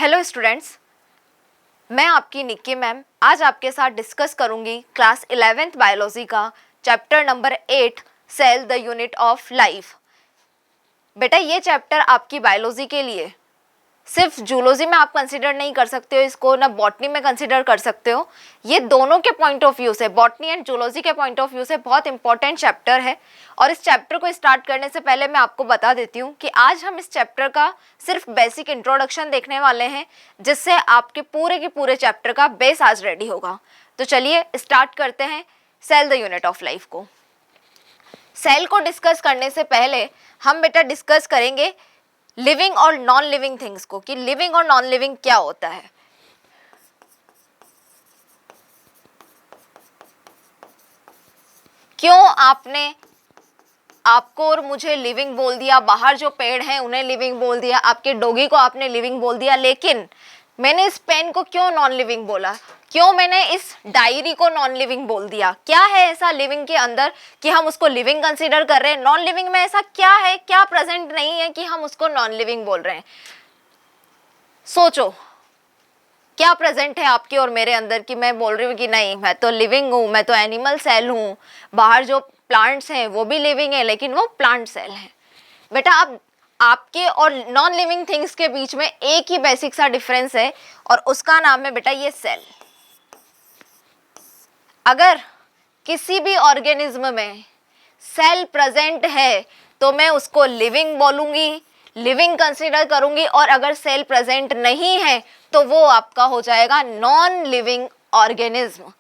Hello students, मैं आपकी Nikki ma'am आज आपके साथ डिस्कस करूंगी क्लास 11th बायोलॉजी का chapter number 8 cell the unit of life. बेटा ये चैप्टर आपकी बायोलॉजी के लिए सिर्फ जूलॉजी में आप कंसिडर नहीं कर सकते हो, इसको ना बॉटनी में कंसिडर कर सकते हो। ये दोनों के पॉइंट ऑफ व्यू से, बॉटनी एंड जूलॉजी के पॉइंट ऑफ व्यू से बहुत इंपॉर्टेंट चैप्टर है। और इस चैप्टर को स्टार्ट करने से पहले मैं आपको बता देती हूँ कि आज हम इस चैप्टर का सिर्फ बेसिक इंट्रोडक्शन देखने वाले हैं, जिससे आपके पूरे के पूरे चैप्टर का बेस आज रेडी होगा। तो चलिए स्टार्ट करते हैं cell the unit of life को। सेल को डिस्कस करने से पहले हम बेटा डिस्कस करेंगे लिविंग और नॉन लिविंग थिंग्स को, कि लिविंग और नॉन लिविंग क्या होता है। क्यों आपने आपको और मुझे लिविंग बोल दिया, बाहर जो पेड़ हैं उन्हें लिविंग बोल दिया, आपके डॉगी को आपने लिविंग बोल दिया, लेकिन मैंने इस पेन को क्यों नॉन लिविंग बोला? क्यों मैंने इस डायरी को नॉन लिविंग बोल दिया? क्या है ऐसा लिविंग के अंदर कि हम उसको लिविंग कंसीडर कर रहे हैं? नॉन लिविंग में ऐसा क्या है, क्या प्रेजेंट नहीं है कि हम उसको नॉन लिविंग बोल रहे हैं? सोचो, क्या प्रेजेंट है आपके और मेरे अंदर कि मैं बोल रही हूँ कि नहीं, मैं तो लिविंग हूँ, मैं तो एनिमल सेल हूँ, बाहर जो प्लांट्स हैं वो भी लिविंग है लेकिन वो प्लांट सेल है। बेटा अब आपके और नॉन लिविंग थिंग्स के बीच में एक ही बेसिक सा डिफरेंस है और उसका नाम है बेटा ये सेल। अगर किसी भी ऑर्गेनिज्म में सेल प्रेजेंट है तो मैं उसको लिविंग बोलूंगी, लिविंग कंसीडर करूंगी, और अगर सेल प्रेजेंट नहीं है तो वो आपका हो जाएगा नॉन लिविंग ऑर्गेनिज्म।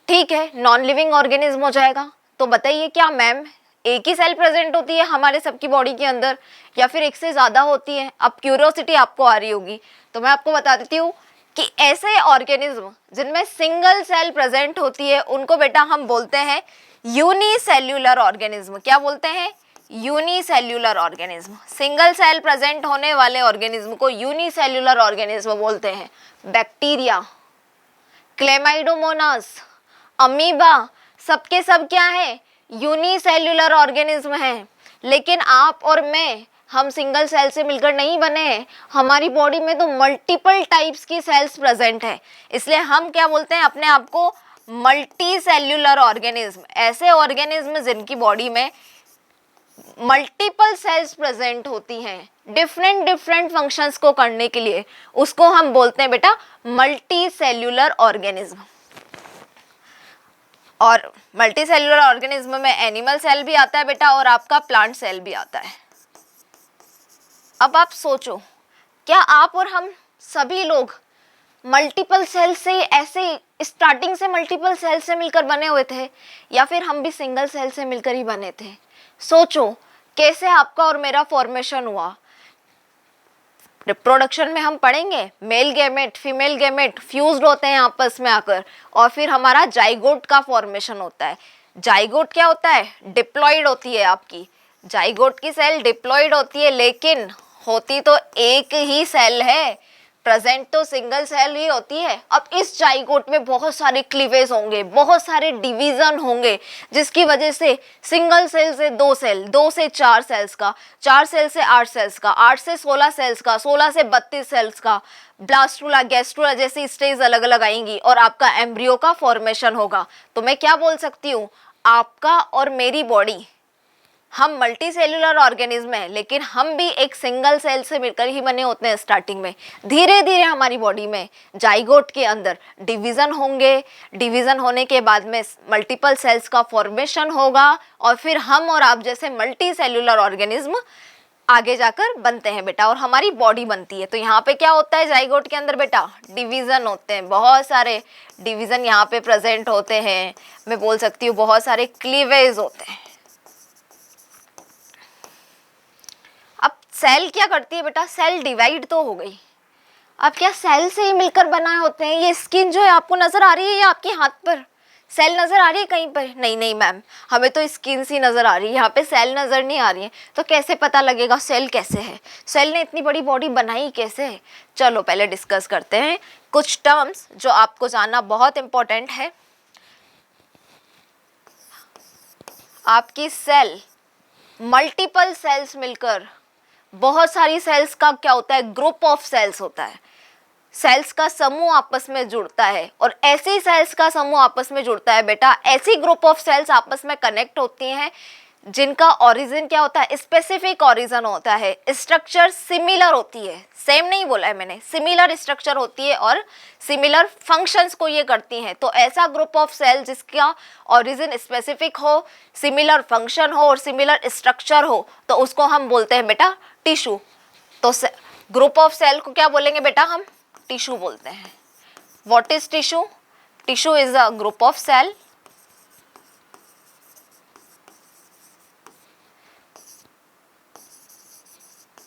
ठीक है, नॉन लिविंग ऑर्गेनिज्म हो जाएगा। तो बताइए, क्या मैम एक ही सेल प्रेजेंट होती है हमारे सबकी बॉडी के अंदर या फिर एक से ज़्यादा होती है? अब क्यूरियोसिटी आपको आ रही होगी, तो मैं आपको बता देती हूँ कि ऐसे ऑर्गेनिज्म जिनमें सिंगल सेल प्रेजेंट होती है उनको बेटा हम बोलते हैं यूनिसेल्यूलर ऑर्गेनिज्म। क्या बोलते हैं? Unicellular organism. Single cell present होने वाले ऑर्गेनिज्म को यूनिसेल्यूलर ऑर्गेनिज्म बोलते हैं। बैक्टीरिया, क्लेमाइडोमोनास, अमीबा, सबके सब क्या है? यूनिसेल्यूलर ऑर्गेनिज्म है। लेकिन आप और मैं, हम सिंगल सेल से मिलकर नहीं बने हैं, हमारी बॉडी में तो मल्टीपल टाइप्स की सेल्स प्रेजेंट है। इसलिए हम क्या बोलते हैं अपने आप को? Multi cellular organism. ऐसे ऑर्गेनिज्म जिनकी बॉडी में मल्टीपल सेल्स प्रेजेंट होती हैं डिफरेंट डिफरेंट फंक्शंस को करने के लिए, उसको हम बोलते हैं बेटा मल्टी सेल्यूलर ऑर्गेनिज्म। और मल्टी सेल्यूलर ऑर्गेनिज्म में एनिमल सेल भी आता है बेटा और आपका प्लांट सेल भी आता है। अब आप सोचो, क्या आप और हम सभी लोग मल्टीपल सेल से, ऐसे स्टार्टिंग से मल्टीपल सेल से मिलकर बने हुए थे या फिर हम भी सिंगल सेल से मिलकर ही बने थे? सोचो कैसे आपका और मेरा फॉर्मेशन हुआ। रिप्रोडक्शन में हम पढ़ेंगे male gamete female gamete fused होते हैं आपस में आकर, और फिर हमारा जाइगोट का फॉर्मेशन होता है। जाइगोट क्या होता है? डिप्लॉइड होती है आपकी जाइगोट की सेल, डिप्लॉइड होती है, लेकिन होती तो एक ही सेल है, प्रेजेंट तो सिंगल सेल ही होती है। अब इस जाइगोट में बहुत सारे क्लीवेज होंगे, बहुत सारे डिवीजन होंगे, जिसकी वजह से सिंगल सेल से 2 सेल, 2 से 4 सेल्स का, 4 सेल से 8 सेल्स का, 8 से 16 सेल्स का, 16 से 32 सेल्स का, ब्लास्टुला गैस्ट्रुला जैसी स्टेज अलग अलग आएंगी और आपका एम्ब्रियो का फॉर्मेशन होगा। तो मैं क्या बोल सकती हूँ, आपका और मेरी बॉडी, हम मल्टी सेल्यूलर ऑर्गेनिज्म हैं लेकिन हम भी एक सिंगल सेल से मिलकर ही बने होते हैं स्टार्टिंग में। धीरे धीरे हमारी बॉडी में जाइगोट के अंदर डिवीज़न होंगे, डिवीज़न होने के बाद में मल्टीपल सेल्स का फॉर्मेशन होगा और फिर हम और आप जैसे मल्टी सेल्यूलर ऑर्गेनिज्म आगे जाकर बनते हैं बेटा, और हमारी बॉडी बनती है। तो यहाँ पे क्या होता है जाइगोट के अंदर बेटा? डिवीज़न होते हैं, बहुत सारे डिवीज़न यहाँ पे प्रेजेंट होते हैं। मैं बोल सकती हूँ बहुत सारे क्लीवेज होते हैं। सेल क्या करती है बेटा? सेल डिवाइड तो हो गई, अब क्या सेल से ही मिलकर बनाए होते हैं? ये स्किन जो है आपको नजर आ रही है या आपके हाथ पर सेल नजर आ रही है कहीं पर? नहीं नहीं मैम, हमें तो स्किन सी नजर आ रही है, यहाँ पे सेल नजर नहीं आ रही है। तो कैसे पता लगेगा सेल कैसे है? सेल ने इतनी बड़ी बॉडी बनाई कैसे है? चलो पहले डिस्कस करते हैं कुछ टर्म्स जो आपको जानना बहुत इंपॉर्टेंट है। आपकी सेल, मल्टीपल सेल्स मिलकर बहुत सारी सेल्स का क्या होता है, ग्रुप ऑफ सेल्स होता है, सेल्स का समूह आपस में जुड़ता है, और ऐसी सेल्स का समूह आपस में जुड़ता है बेटा, ऐसी ग्रुप ऑफ सेल्स आपस में कनेक्ट होती हैं जिनका ओरिजिन क्या होता है, स्पेसिफिक ओरिजिन होता है, स्ट्रक्चर सिमिलर होती है, सेम नहीं बोला है मैंने, सिमिलर स्ट्रक्चर होती है और सिमिलर फंक्शंस को ये करती हैं। तो ऐसा ग्रुप ऑफ सेल जिसका ओरिजिन स्पेसिफिक हो, सिमिलर फंक्शन हो और सिमिलर स्ट्रक्चर हो, तो उसको हम बोलते हैं बेटा टिश्यू। तो ग्रुप ऑफ सेल को क्या बोलेंगे बेटा, हम टिश्यू बोलते हैं। What is tissue? Tissue is a group of cell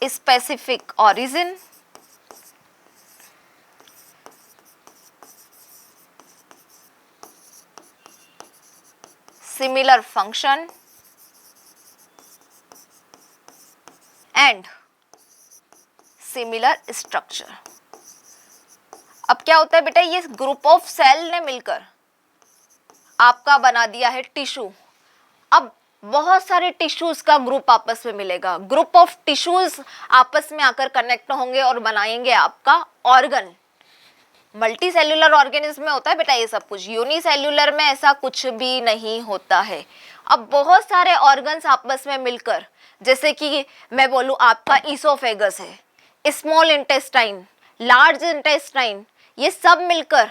specific origin, similar function and similar structure। अब क्या होता है बेटा, ये ग्रुप ऑफ सेल ने मिलकर आपका बना दिया है टिश्यू। अब बहुत सारे टिश्यूज का ग्रुप आपस में मिलेगा, ग्रुप ऑफ टिश्यूज आपस में आकर कनेक्ट होंगे और बनाएंगे आपका ऑर्गन। मल्टी सेल्यूलर ऑर्गेनिज्म में होता है बेटा ये सब कुछ, यूनिसेल्यूलर में ऐसा कुछ भी नहीं होता है। अब बहुत सारे ऑर्गन्स आपस में मिलकर, जैसे कि मैं बोलूँ आपका ईसोफेगस है, स्मॉल इंटेस्टाइन, लार्ज इंटेस्टाइन, ये सब मिलकर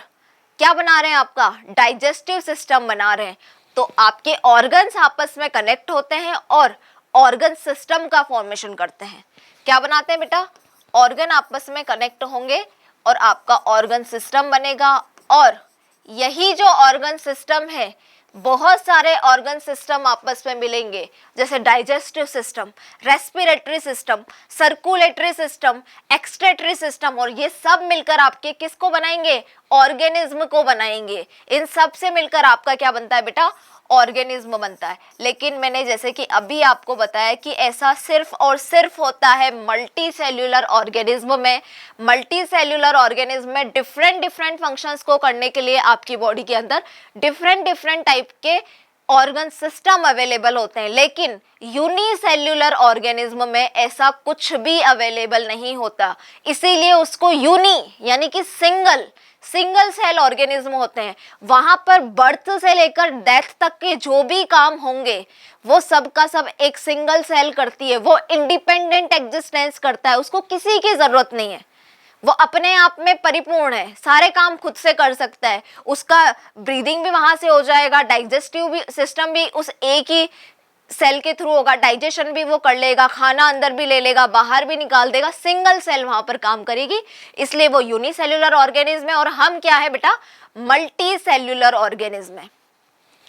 क्या बना रहे हैं, आपका डाइजेस्टिव सिस्टम बना रहे हैं। तो आपके ऑर्गन्स आपस में कनेक्ट होते हैं और ऑर्गन सिस्टम का फॉर्मेशन करते हैं। क्या बनाते हैं बेटा, ऑर्गन आपस में कनेक्ट होंगे और आपका ऑर्गन सिस्टम बनेगा। और यही जो ऑर्गन सिस्टम है, बहुत सारे ऑर्गन सिस्टम आपस में मिलेंगे, जैसे digestive system, respiratory system, circulatory system, excretory system, और ये सब मिलकर आपके किसको बनाएंगे, ऑर्गेनिज्म को बनाएंगे। इन सब से मिलकर आपका क्या बनता है बेटा, ऑर्गेनिज्म बनता है। लेकिन मैंने जैसे कि अभी आपको बताया कि ऐसा सिर्फ और सिर्फ होता है मल्टी सेल्यूलर ऑर्गेनिज्म में। मल्टी सेल्यूलर ऑर्गेनिज्म में डिफरेंट फंक्शंस को करने के लिए आपकी बॉडी के अंदर डिफरेंट टाइप के ऑर्गन सिस्टम अवेलेबल होते हैं, लेकिन यूनिसेल्यूलर ऑर्गेनिज्म में ऐसा कुछ भी अवेलेबल नहीं होता। इसीलिए उसको यूनी यानी कि सिंगल सेल ऑर्गेनिज्म होते हैं। वहां पर बर्थ से लेकर डेथ तक के जो भी काम होंगे वो सब का सब एक सिंगल सेल करती है। वो इंडिपेंडेंट एग्जिस्टेंस करता है, उसको किसी की जरूरत नहीं है, वो अपने आप में परिपूर्ण है, सारे काम खुद से कर सकता है। उसका ब्रीदिंग भी वहां से हो जाएगा, डाइजेस्टिव भी सिस्टम भी उस एक ही सेल के थ्रू होगा, डाइजेशन भी वो कर लेगा, खाना अंदर भी ले लेगा, बाहर भी निकाल देगा, सिंगल सेल वहां पर काम करेगी। इसलिए वो यूनिसेल्यूलर ऑर्गेनिज्म है और हम क्या है बेटा, मल्टी सेल्यूलर ऑर्गेनिज्म है।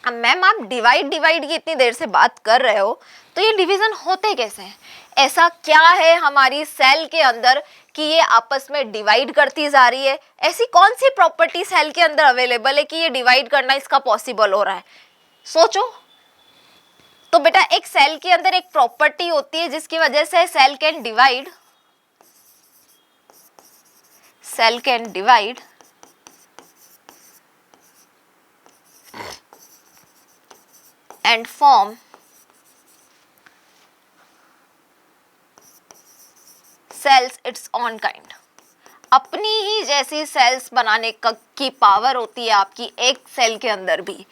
अब मैम आप डिवाइड की इतनी देर से बात कर रहे हो, तो ये डिवीजन होते कैसे हैं? ऐसा क्या है हमारी सेल के अंदर कि ये आपस में डिवाइड करती जा रही है? ऐसी कौन सी प्रॉपर्टी सेल के अंदर अवेलेबल है कि ये डिवाइड करना इसका पॉसिबल हो रहा है? सोचो। तो बेटा एक सेल के अंदर एक प्रॉपर्टी होती है जिसकी वजह से cell can divide and form cells its own kind. अपनी ही जैसी सेल्स बनाने की पावर होती है आपकी एक सेल के अंदर भी,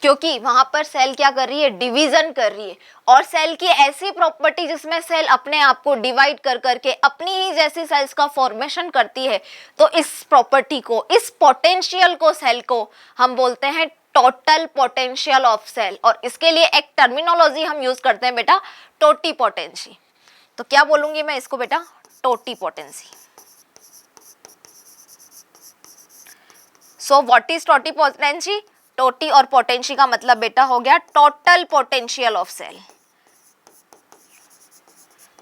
क्योंकि वहां पर सेल क्या कर रही है, डिवीजन कर रही है। और सेल की ऐसी प्रॉपर्टी जिसमें सेल अपने आप को डिवाइड कर करके अपनी ही जैसी सेल्स का फॉर्मेशन करती है, तो इस प्रॉपर्टी को, इस पोटेंशियल को, सेल को हम बोलते हैं टोटल पोटेंशियल ऑफ सेल। और इसके लिए एक टर्मिनोलॉजी हम यूज करते हैं बेटा, टोटीपोटेंसी। तो क्या बोलूंगी मैं इसको बेटा, totipotency. So what is totipotency? टोटी और पोटेंशी का मतलब बेटा हो गया टोटल पोटेंशियल ऑफ सेल।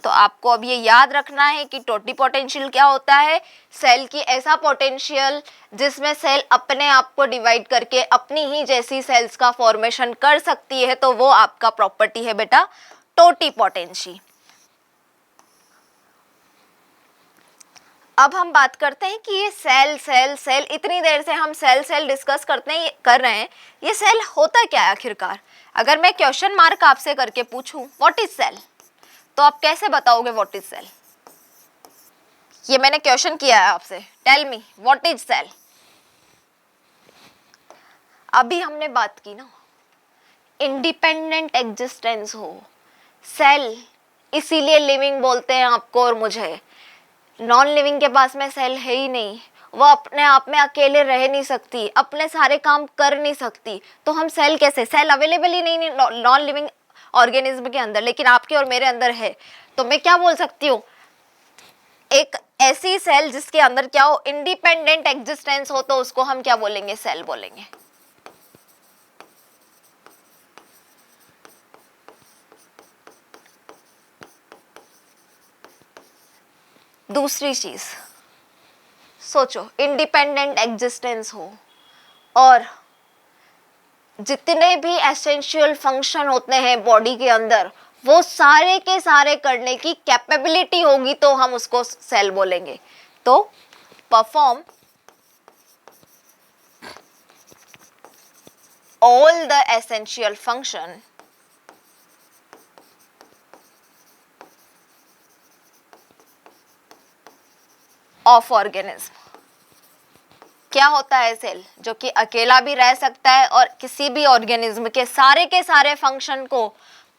तो आपको अब ये याद रखना है कि टोटी पोटेंशियल क्या होता है, सेल की ऐसा पोटेंशियल जिसमें सेल अपने आप को डिवाइड करके अपनी ही जैसी सेल्स का फॉर्मेशन कर सकती है, तो वो आपका प्रॉपर्टी है बेटा टोटी पोटेंशी। अब हम बात करते हैं कि ये सेल इतनी देर से हम सेल डिस्कस कर रहे हैं, ये सेल होता क्या है आखिरकार? अगर मैं क्वेश्चन मार्क आपसे करके पूछूं व्हाट इज सेल, तो आप कैसे बताओगे व्हाट इज सेल? ये मैंने क्वेश्चन किया है आपसे, tell me what is cell. अभी हमने बात की ना, इंडिपेंडेंट एग्जिस्टेंस हो, सेल इसीलिए लिविंग बोलते हैं आपको और मुझे। नॉन लिविंग के पास में सेल है ही नहीं, वो अपने आप में अकेले रह नहीं सकती, अपने सारे काम कर नहीं सकती, तो हम सेल कैसे? सेल अवेलेबल ही नहीं नॉन लिविंग ऑर्गेनिज्म के अंदर, लेकिन आपके और मेरे अंदर है। तो मैं क्या बोल सकती हूँ, एक ऐसी सेल जिसके अंदर क्या हो, इंडिपेंडेंट एग्जिस्टेंस हो, तो उसको हम क्या बोलेंगे? सेल बोलेंगे। दूसरी चीज सोचो, इंडिपेंडेंट एग्जिस्टेंस हो और जितने भी एसेंशियल फंक्शन होते हैं बॉडी के अंदर, वो सारे के सारे करने की कैपेबिलिटी होगी, तो हम उसको सेल बोलेंगे। तो perform all the essential function of organism. क्या होता है सेल? जो कि अकेला भी रह सकता है और किसी भी ऑर्गेनिज्म के सारे फंक्शन को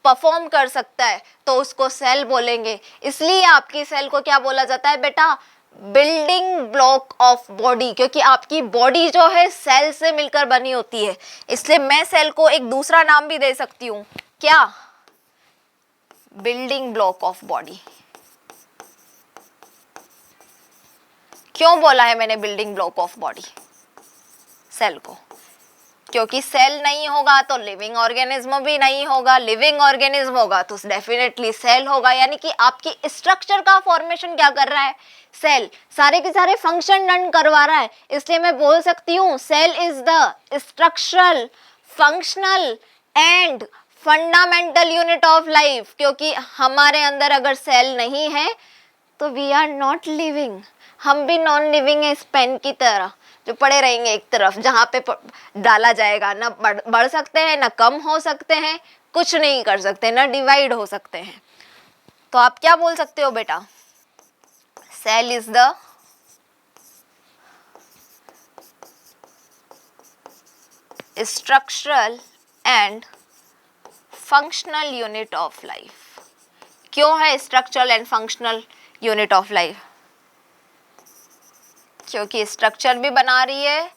परफॉर्म कर सकता है, तो उसको सेल बोलेंगे। इसलिए आपकी सेल को क्या बोला जाता है बेटा? बिल्डिंग ब्लॉक ऑफ बॉडी, क्योंकि आपकी बॉडी जो है सेल से मिलकर बनी होती है। इसलिए मैं सेल को एक दूसरा नाम भी दे सकती हूँ, क्या? Building block of body. क्यों बोला है मैंने building block of body cell को? क्योंकि सेल नहीं होगा तो लिविंग ऑर्गेनिज्म भी नहीं होगा, लिविंग ऑर्गेनिज्म होगा तो डेफिनेटली सेल होगा। यानी कि आपकी स्ट्रक्चर का फॉर्मेशन क्या कर रहा है? सेल। सारे के सारे फंक्शन रन करवा रहा है, इसलिए मैं बोल सकती हूँ cell is the structural, functional and fundamental unit of life. क्योंकि हमारे अंदर अगर सेल नहीं है तो वी आर नॉट लिविंग, हम भी नॉन लिविंग है, इस पेन की तरह जो पड़े रहेंगे एक तरफ, जहाँ पे डाला जाएगा। ना बढ़ सकते हैं, ना कम हो सकते हैं, कुछ नहीं कर सकते, ना डिवाइड हो सकते हैं। तो आप क्या बोल सकते हो बेटा? Cell is the structural and functional unit of life. क्यों है structural and functional unit of life? क्योंकि स्ट्रक्चर भी बना रही है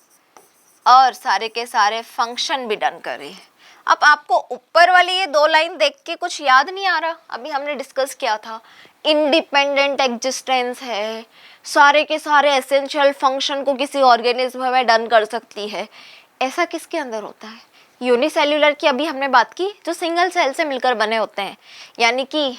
और सारे के सारे फंक्शन भी डन कर रही है। अब आपको ऊपर वाली ये दो लाइन देख के कुछ याद नहीं आ रहा? अभी हमने डिस्कस किया था, इंडिपेंडेंट एग्जिस्टेंस है, सारे के सारे एसेंशियल फंक्शन को किसी ऑर्गेनिज्म में डन कर सकती है। ऐसा किसके अंदर होता है? यूनिसेल्युलर की अभी हमने बात की, जो सिंगल सेल से मिलकर बने होते हैं। यानी कि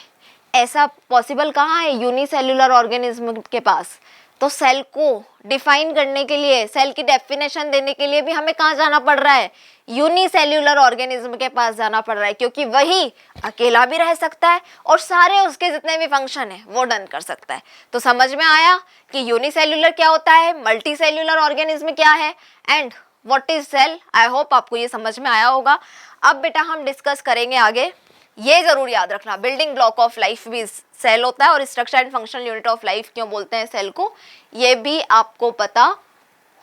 ऐसा पॉसिबल कहाँ है यूनिसेल्युलर ऑर्गेनिज्म के पास? तो सेल को डिफाइन करने के लिए, सेल की डेफिनेशन देने के लिए भी हमें कहाँ जाना पड़ रहा है? यूनिसेल्युलर ऑर्गेनिज्म के पास जाना पड़ रहा है, क्योंकि वही अकेला भी रह सकता है और सारे उसके जितने भी फंक्शन है वो डन कर सकता है। तो समझ में आया कि यूनिसेल्युलर क्या होता है, मल्टी सेल्युलर ऑर्गेनिज्म क्या है, and what is cell. I hope आपको ये समझ में आया होगा। अब बेटा हम डिस्कस करेंगे आगे। ये जरूर याद रखना, बिल्डिंग ब्लॉक ऑफ लाइफ भी सेल होता है और structure and functional unit of life क्यों बोलते हैं सेल को, ये भी आपको पता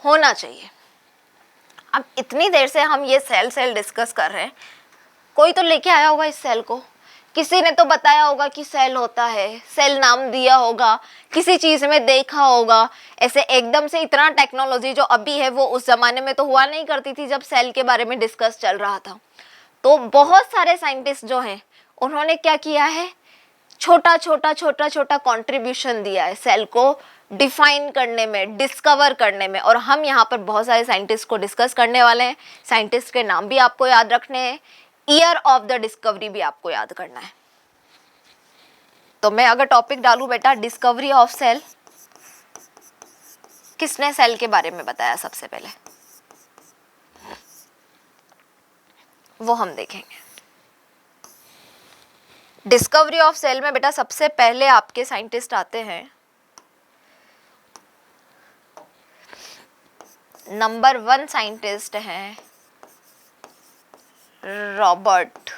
होना चाहिए। अब इतनी देर से हम ये सेल डिस्कस कर रहे हैं, कोई तो लेके आया होगा इस सेल को, किसी ने तो बताया होगा कि सेल होता है, सेल नाम दिया होगा, किसी चीज में देखा होगा। ऐसे एकदम से इतना टेक्नोलॉजी जो अभी है वो उस जमाने में तो हुआ नहीं करती थी जब सेल के बारे में डिस्कस चल रहा था। तो बहुत सारे साइंटिस्ट जो हैं उन्होंने क्या किया है, छोटा छोटा कंट्रीब्यूशन दिया है सेल को डिफाइन करने में, डिस्कवर करने में। और हम यहाँ पर बहुत सारे साइंटिस्ट को डिस्कस करने वाले हैं। साइंटिस्ट के नाम भी आपको याद रखने हैं, ईयर ऑफ द डिस्कवरी भी आपको याद करना है। तो मैं अगर टॉपिक डालूं बेटा डिस्कवरी ऑफ सेल, किसने सेल के बारे में बताया सबसे पहले, वो हम देखेंगे। डिस्कवरी ऑफ सेल में बेटा सबसे पहले आपके साइंटिस्ट आते हैं, नंबर 1 साइंटिस्ट हैं रॉबर्ट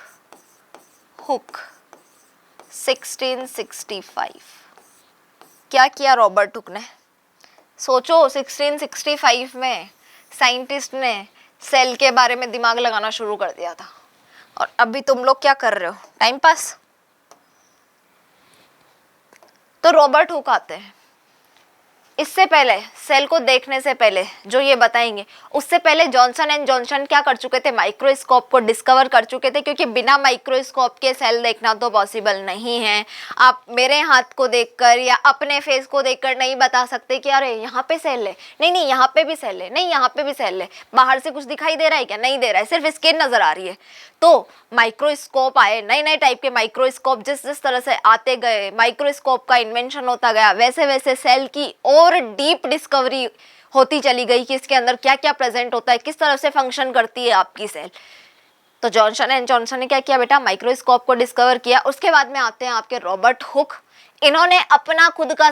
हुक। 1665 क्या किया रॉबर्ट हुक ने? सोचो 1665 में साइंटिस्ट ने सेल के बारे में दिमाग लगाना शुरू कर दिया था, और अभी तुम लोग क्या कर रहे हो? Time pass. तो रॉबर्ट हुक आते हैं। इससे पहले, सेल को देखने से पहले जो ये बताएंगे, उससे पहले जॉनसन एंड जॉनसन क्या कर चुके थे? माइक्रोस्कोप को डिस्कवर कर चुके थे, क्योंकि बिना माइक्रोस्कोप के सेल देखना तो पॉसिबल नहीं है। आप मेरे हाथ को देखकर या अपने फेस को देखकर नहीं बता सकते कि अरे यहाँ पे सेल है, नहीं नहीं यहाँ पे भी सेल है, नहीं यहाँ पे भी सेल है। बाहर से कुछ दिखाई दे रहा है क्या? नहीं दे रहा है, सिर्फ स्किन नजर आ रही है। तो माइक्रोस्कोप आए, नए नए टाइप के माइक्रोस्कोप जिस जिस तरह से आते गए, माइक्रोस्कोप का इन्वेंशन होता गया, वैसे वैसे सेल की और डीप डिस्कवरी होती चली गई कि इसके अंदर क्या क्या प्रेजेंट होता है, किस तरह से फंक्शन करती है आपकी सेल। तो जॉनसन एंड जॉनसन ने क्या किया बेटा? माइक्रोस्कोप को डिस्कवर किया। उसके बाद में आते हैं आपके रॉबर्ट हुक। इन्होंने अपना खुद का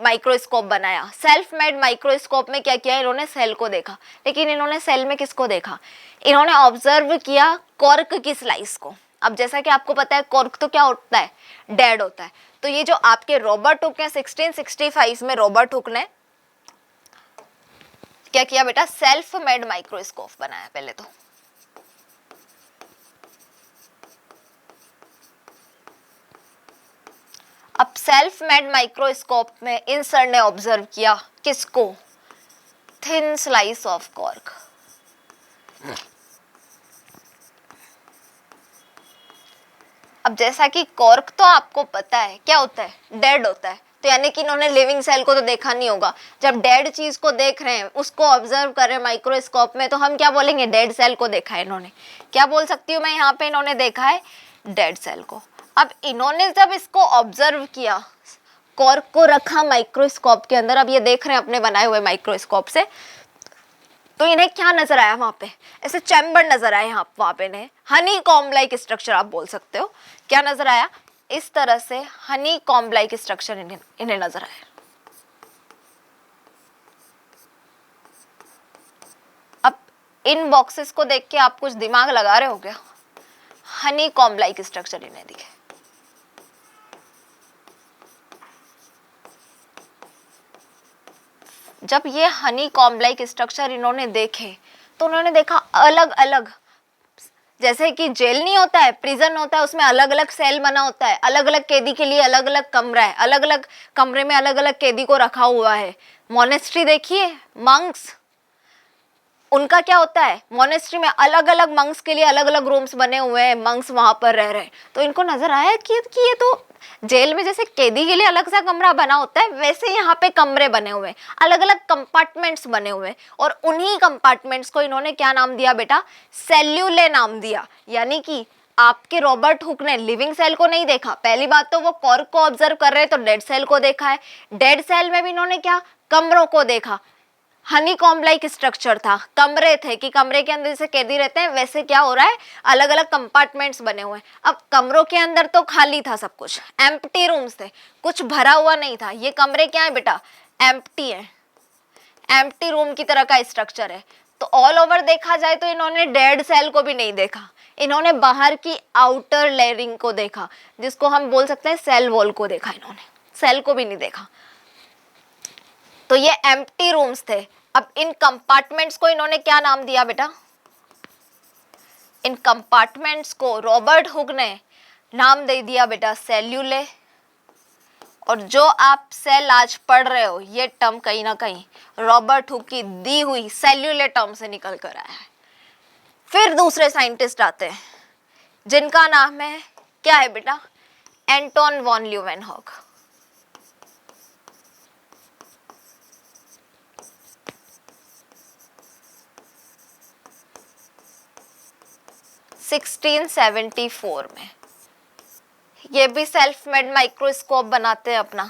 माइक्रोस्कोप बनाया। सेल्फ मेड माइक्रोस्कोप में क्या किया? इन्होंने सेल को देखा। लेकिन इन्होंने सेल में किसको देखा? इन्होंने ऑब्जर्व किया कॉर्क की स्लाइस को। अब जैसा कि आपको पता है कॉर्क तो क्या होता है? डेड होता है। तो ये जो आपके रॉबर्ट हुक है, 1665 में रॉबर्ट हुक ने क्या किया बेटा? सेल्फ मेड माइक्रोस्कोप बनाया पहले तो। अब सेल्फ मेड माइक्रोस्कोप में इन सर ने ऑब्जर्व किया किसको? Thin slice of cork. अब जैसा कि कॉर्क तो आपको पता है क्या होता है? डेड होता है। तो यानी कि इन्होंने लिविंग सेल को तो देखा नहीं होगा। जब डेड चीज को देख रहे हैं, उसको ऑब्जर्व कर रहे हैं माइक्रोस्कोप में, तो हम क्या बोलेंगे? डेड सेल को देखा है इन्होंने। क्या बोल सकती हूँ मैं यहाँ पे? इन्होंने देखा है डेड सेल को। अब इन्होंने जब इसको ऑब्जर्व किया, कॉर्क को रखा माइक्रोस्कोप के अंदर, अब ये देख रहे हैं अपने बनाए हुए माइक्रोस्कोप से, तो इन्हें क्या नजर आया? वहां पे ऐसे चैम्बर नजर आए। वहां पे इन्हें हनी कॉम्ब लाइक स्ट्रक्चर आप बोल सकते हो। क्या नजर आया? इस तरह से हनी कॉम्ब लाइक स्ट्रक्चर इन्हें नजर आया। अब इन बॉक्सेस को देख के आप कुछ दिमाग लगा रहे हो क्या? हनी कॉम्ब लाइक स्ट्रक्चर इन्हें दिखे। जब ये हनी कॉम्ब लाइक स्ट्रक्चर इन्होंने देखे, तो उन्होंने देखा अलग अलग, जैसे कि जेल नहीं होता है, प्रिजन होता है, उसमें अलग अलग सेल बना होता है, अलग अलग कैदी के लिए अलग अलग कमरा है, अलग अलग कमरे में अलग अलग कैदी को रखा हुआ है। मोनेस्ट्री देखिए, मंक्स, उनका क्या होता है? मोनेस्ट्री में अलग अलग मंक्स के लिए अलग अलग रूम्स बने हुए हैं, मंक्स वहां पर रह रहे हैं। तो इनको नजर आया कि ये तो जेल में जैसे कैदी के लिए अलग सा कमरा बना होता है, वैसे यहाँ पे कमरे बने हुए हैं, अलग अलग कंपार्टमेंट्स बने हुए हैं। और उन्हीं कंपार्टमेंट्स को इन्होंने क्या नाम दिया बेटा? सेल्यूले नाम दिया। यानी कि आपके रॉबर्ट हुक ने लिविंग सेल को नहीं देखा। पहली बात तो वो कॉर्क को ऑब्जर्व कर रहे हैं, तो डेड सेल को देखा है। डेड सेल में भी इन्होंने क्या? कमरों को देखा। हनी कॉम्ब लाइक स्ट्रक्चर था, कमरे थे कि कमरे के अंदर जैसे कैदी रहते हैं, वैसे क्या हो रहा है? अलग अलग कंपार्टमेंट्स बने हुए हैं। अब कमरों के अंदर तो खाली था सब कुछ, एम्प्टी रूम्स थे, कुछ भरा हुआ नहीं था। ये कमरे क्या है बेटा? एम्प्टी है, एम्प्टी रूम की तरह का स्ट्रक्चर है। तो ऑल ओवर देखा जाए तो इन्होंने डेड सेल को भी नहीं देखा, इन्होंने बाहर की आउटर लेयरिंग को देखा, जिसको हम बोल सकते हैं सेल वॉल को देखा। इन्होंने सेल को भी नहीं देखा। तो ये एम्प्टी रूम्स थे। अब इन कंपार्टमेंट्स को इन्होंने क्या नाम दिया बेटा? इन कंपार्टमेंट्स को रॉबर्ट हुक ने नाम दे दिया बेटा सेल्यूले। और जो आप सेल आज पढ़ रहे हो, ये टर्म कहीं ना कहीं रॉबर्ट हुक की दी हुई सेल्यूले टर्म से निकल कर आया है। फिर दूसरे साइंटिस्ट आते हैं जिनका नाम है क्या है बेटा? Anton von Leeuwenhoek. (1674) में ये भी सेल्फ मेड माइक्रोस्कोप बनाते हैं अपना।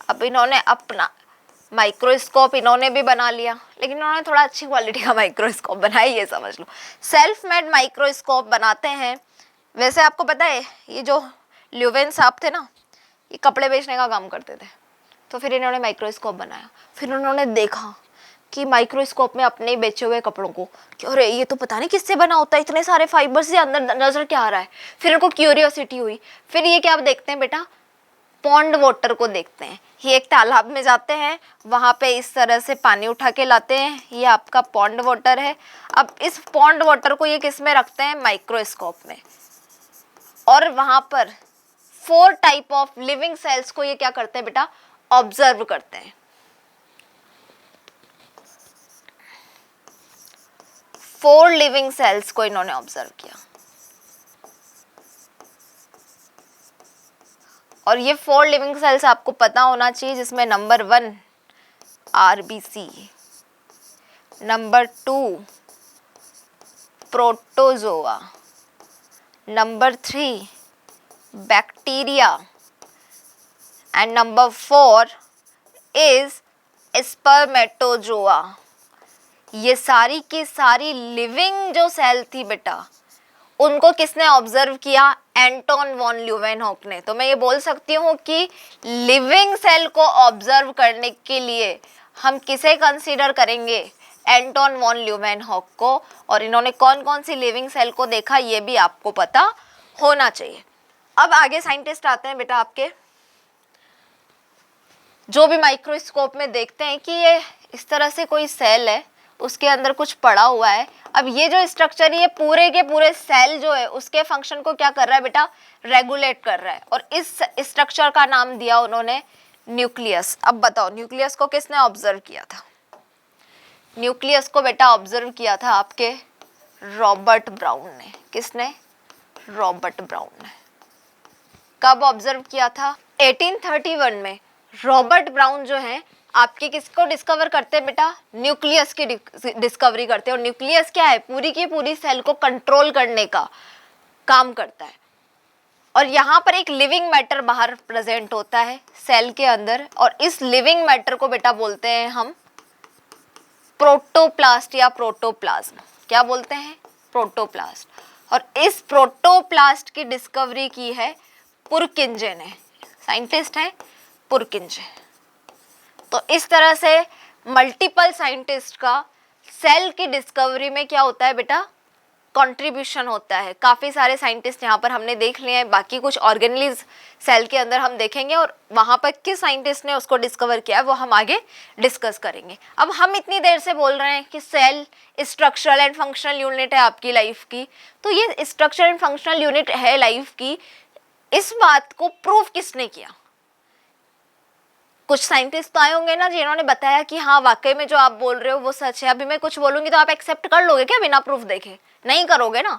अब इन्होंने अपना माइक्रोस्कोप इन्होंने भी बना लिया, लेकिन इन्होंने थोड़ा अच्छी क्वालिटी का माइक्रोस्कोप बनाया, ये समझ लो। सेल्फ मेड माइक्रोस्कोप बनाते हैं। वैसे आपको पता है ये जो ल्यूवेन साहब थे ना, ये कपड़े बेचने का काम करते थे। तो फिर इन्होंने माइक्रोस्कोप बनाया, फिर उन्होंने देखा कि माइक्रोस्कोप में अपने बेचे हुए कपड़ों को कि अरे ये तो पता नहीं किससे बना होता है, इतने सारे फाइबर्स से अंदर नजर क्या आ रहा है। फिर इनको क्यूरियोसिटी हुई, फिर ये क्या देखते हैं बेटा, पॉन्ड वाटर को देखते हैं। ये एक तालाब में जाते हैं, वहाँ पे इस तरह से पानी उठा के लाते हैं, ये आपका पॉन्ड वाटर है। अब इस पॉन्ड वाटर को ये किस में रखते हैं, माइक्रोस्कोप में, और वहाँ पर 4 टाइप ऑफ लिविंग सेल्स को ये क्या करते हैं बेटा, ऑब्जर्व करते हैं। 4 लिविंग सेल्स को इन्होंने ऑब्जर्व किया, और ये 4 लिविंग सेल्स आपको पता होना चाहिए, जिसमें number 1 RBC, number 2 protozoa, number 3 bacteria, and number 4 is spermatozoa. ये सारी की सारी लिविंग जो सेल थी बेटा, उनको किसने ऑब्जर्व किया, एंटोन वॉन ल्यूवेनहॉक ने। तो मैं ये बोल सकती हूँ कि लिविंग सेल को ऑब्जर्व करने के लिए हम किसे कंसीडर करेंगे, एंटोन वॉन ल्यूवेनहॉक को। और इन्होंने कौन कौन सी लिविंग सेल को देखा ये भी आपको पता होना चाहिए। अब आगे साइंटिस्ट आते हैं बेटा आपके, जो भी माइक्रोस्कोप में देखते हैं कि ये इस तरह से कोई सेल है, उसके अंदर कुछ पड़ा हुआ है। अब ये जो स्ट्रक्चर है, ये पूरे के पूरे सेल जो है उसके फंक्शन को क्या कर रहा है बेटा, रेगुलेट कर रहा है, और इस स्ट्रक्चर का नाम दिया उन्होंने न्यूक्लियस। अब बताओ न्यूक्लियस को किसने ऑब्जर्व किया था, न्यूक्लियस को बेटा ऑब्जर्व किया था आपके रॉबर्ट ब्राउन ने। किसने, रॉबर्ट ब्राउन ने। कब ऑब्जर्व किया था, 1831 में। रॉबर्ट ब्राउन जो है आपके किसको डिस्कवर करते हैं बेटा, न्यूक्लियस की डिस्कवरी करते हैं। और न्यूक्लियस क्या है, पूरी की पूरी सेल को कंट्रोल करने का काम करता है। और यहाँ पर एक लिविंग मैटर बाहर प्रेजेंट होता है सेल के अंदर, और इस लिविंग मैटर को बेटा बोलते हैं हम प्रोटोप्लास्ट या प्रोटोप्लाज्म। क्या बोलते हैं, प्रोटोप्लास्ट। और इस प्रोटोप्लास्ट की डिस्कवरी की है पुरकिंजे ने, साइंटिस्ट है पुरकिंजे। तो इस तरह से मल्टीपल साइंटिस्ट का सेल की डिस्कवरी में क्या होता है बेटा, कंट्रीब्यूशन होता है। काफ़ी सारे साइंटिस्ट यहाँ पर हमने देख लिए हैं, बाकी कुछ ऑर्गेनेलिज सेल के अंदर हम देखेंगे, और वहाँ पर किस साइंटिस्ट ने उसको डिस्कवर किया है वो हम आगे डिस्कस करेंगे। अब हम इतनी देर से बोल रहे हैं कि cell structural and functional unit है आपकी लाइफ की, तो ये स्ट्रक्चरल एंड फंक्शनल यूनिट है लाइफ की, इस बात को प्रूव किसने किया। कुछ साइंटिस्ट तो आए होंगे ना जिन्होंने बताया कि हाँ वाकई में जो आप बोल रहे हो वो सच है। अभी मैं कुछ बोलूंगी तो आप एक्सेप्ट कर लोगे क्या बिना प्रूफ देखे, नहीं करोगे ना।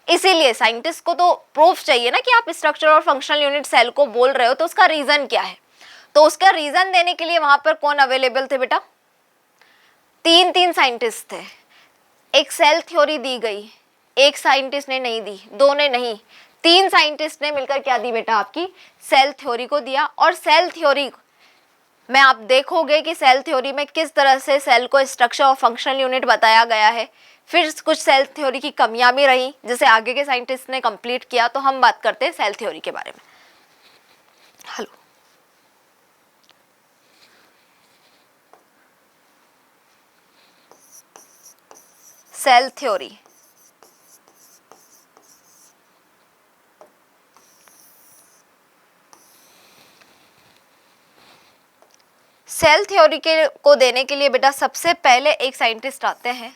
इसीलिए साइंटिस्ट को तो प्रूफ चाहिए ना कि आप स्ट्रक्चर और फंक्शनल यूनिट सेल को बोल रहे हो, तो उसका रीजन क्या है। तो उसका रीजन देने के लिए वहां पर कौन अवेलेबल थे बेटा, 3 साइंटिस्ट थे। एक सेल थ्योरी दी गई, एक साइंटिस्ट ने नहीं दी, 2 ने नहीं, 3 साइंटिस्ट ने मिलकर क्या दी बेटा, आपकी सेल थ्योरी को दिया। और सेल थ्योरी में आप देखोगे कि सेल थ्योरी में किस तरह से सेल को स्ट्रक्चर और फंक्शनल यूनिट बताया गया है। फिर कुछ सेल थ्योरी की कमियां भी रही जिसे आगे के साइंटिस्ट ने कंप्लीट किया। तो हम बात करते हैं सेल थ्योरी के बारे में। Hello, cell theory cell theory के को देने के लिए बेटा सबसे पहले एक साइंटिस्ट आते हैं,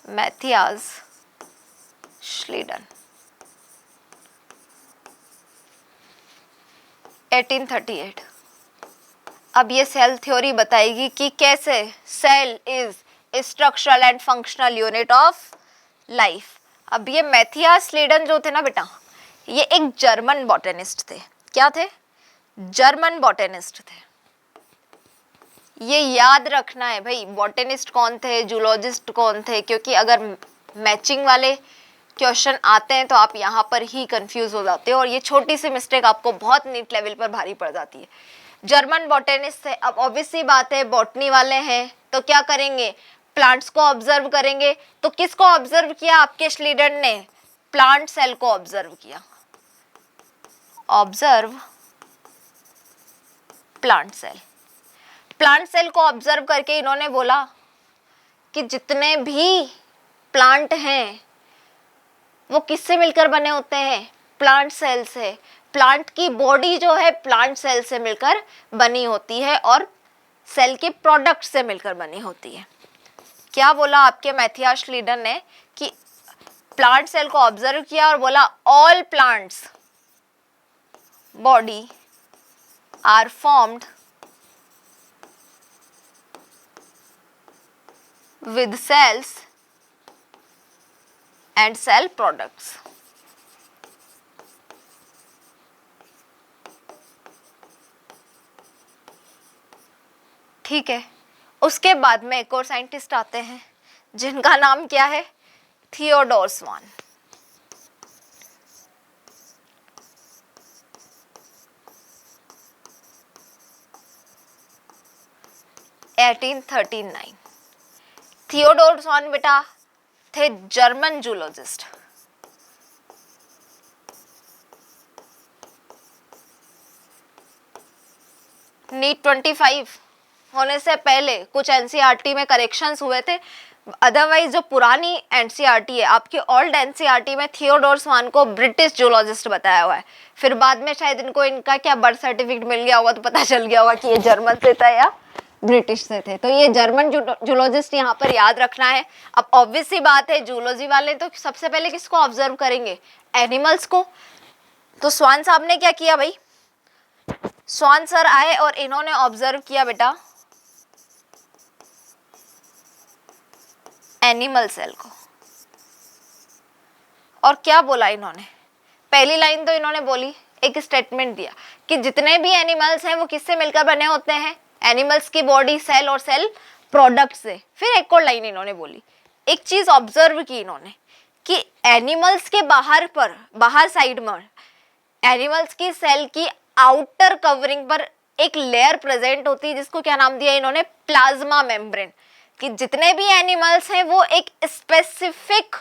मैथियास श्लीडन, 1838। अब ये सेल थ्योरी बताएगी कि कैसे cell is structural and functional unit of life. अब ये मैथियास श्लीडन जो थे ना बेटा, ये एक जर्मन बॉटनिस्ट थे। क्या थे, जर्मन बॉटनिस्ट थे। ये याद रखना है भाई, बॉटनिस्ट कौन थे, जूलॉजिस्ट कौन थे, क्योंकि अगर मैचिंग वाले क्वेश्चन आते हैं तो आप यहाँ पर ही कंफ्यूज हो जाते हो, और ये छोटी सी मिस्टेक आपको बहुत नीट लेवल पर भारी पड़ जाती है। जर्मन बॉटनिस्ट थे। अब ऑब्वियस सी बात है, बॉटनी वाले हैं तो क्या करेंगे, प्लांट्स को ऑब्जर्व करेंगे। तो किसको ऑब्जर्व किया आपके श्लीडन ने, प्लांट सेल को ऑब्जर्व किया। Observe plant cell. Plant cell को ऑब्जर्व करके इन्होंने बोला कि जितने भी प्लांट हैं वो किससे मिलकर बने होते हैं, प्लांट सेल से। प्लांट की बॉडी जो है प्लांट सेल से मिलकर बनी होती है और सेल के प्रोडक्ट से मिलकर बनी होती है। क्या बोला आपके मैथियास श्लीडर ने कि प्लांट सेल को ऑब्जर्व किया और बोला all plants body are formed with cells and cell products। ठीक है, उसके बाद में एक और साइंटिस्ट आते हैं जिनका नाम क्या है, थियोडोर स्वान। थियोडोर स्वान बेटा थे जर्मन जूलॉजिस्ट। नीट 25 होने से पहले कुछ एनसीईआरटी में करेक्शंस हुए थे, अदरवाइज जो पुरानी एनसीईआरटी है आपकी ओल्ड एनसीईआरटी में थियोडोर स्वान को ब्रिटिश जूलॉजिस्ट बताया हुआ है। फिर बाद में शायद इनको इनका क्या बर्थ सर्टिफिकेट मिल गया होगा तो पता चल गया होगा कि ये जर्मन से था या ब्रिटिश से थे। तो ये जर्मन जूलॉजिस्ट यहाँ पर याद रखना है। अब ऑब्वियस सी बात है जूलॉजी वाले तो सबसे पहले किसको ऑब्जर्व करेंगे, एनिमल्स को। तो स्वान साहब ने क्या किया भाई, स्वान सर आए और इन्होंने ऑब्जर्व किया बेटा एनिमल सेल को। और क्या बोला इन्होंने, पहली लाइन तो इन्होंने बोली, एक स्टेटमेंट दिया कि जितने भी एनिमल्स हैं वो किससे मिलकर बने होते हैं, एनिमल्स की बॉडी, सेल और सेल प्रोडक्ट से। फिर एक और लाइन इन्होंने बोली, एक चीज ऑब्जर्व की इन्होंने कि एनिमल्स के बाहर साइड में एनिमल्स की सेल की आउटर कवरिंग पर एक लेयर प्रेजेंट होती है जिसको क्या नाम दिया इन्होंने, प्लाज्मा मेम्ब्रेन। कि जितने भी एनिमल्स हैं वो एक स्पेसिफिक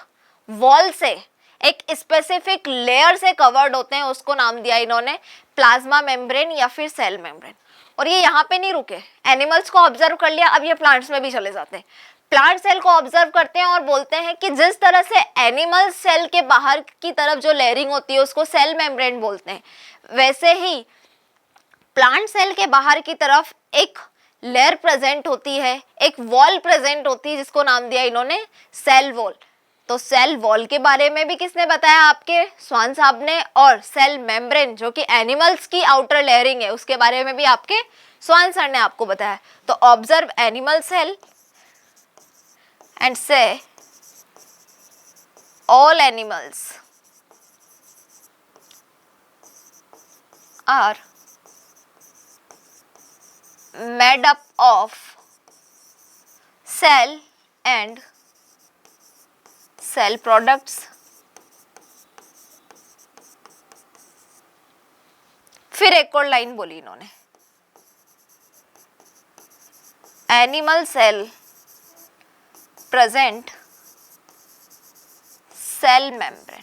वॉल से, एक स्पेसिफिक लेयर से कवर्ड होते हैं, उसको नाम दिया इन्होंने प्लाज्मा मेम्ब्रेन या फिर सेल मेम्ब्रेन। और ये यहाँ पे नहीं रुके, एनिमल्स को ऑब्जर्व कर लिया, अब ये प्लांट्स में भी चले जाते हैं। प्लांट सेल को ऑब्जर्व करते हैं और बोलते हैं कि जिस तरह से एनिमल सेल के बाहर की तरफ जो लेयरिंग होती है उसको सेल मेम्ब्रेन बोलते हैं, वैसे ही प्लांट सेल के बाहर की तरफ एक लेयर प्रेजेंट होती है, एक वॉल प्रेजेंट होती है जिसको नाम दिया इन्होंने सेल वॉल। तो सेल वॉल के बारे में भी किसने बताया, आपके स्वान साहब ने। और सेल मेम्ब्रेन जो कि एनिमल्स की आउटर लेयरिंग है उसके बारे में भी आपके स्वान सर ने आपको बताया। तो ऑब्जर्व एनिमल सेल एंड से all animals are made up of cell and cell products। फिर एक और लाइन बोली इन्होंने, animal cell present cell membrane.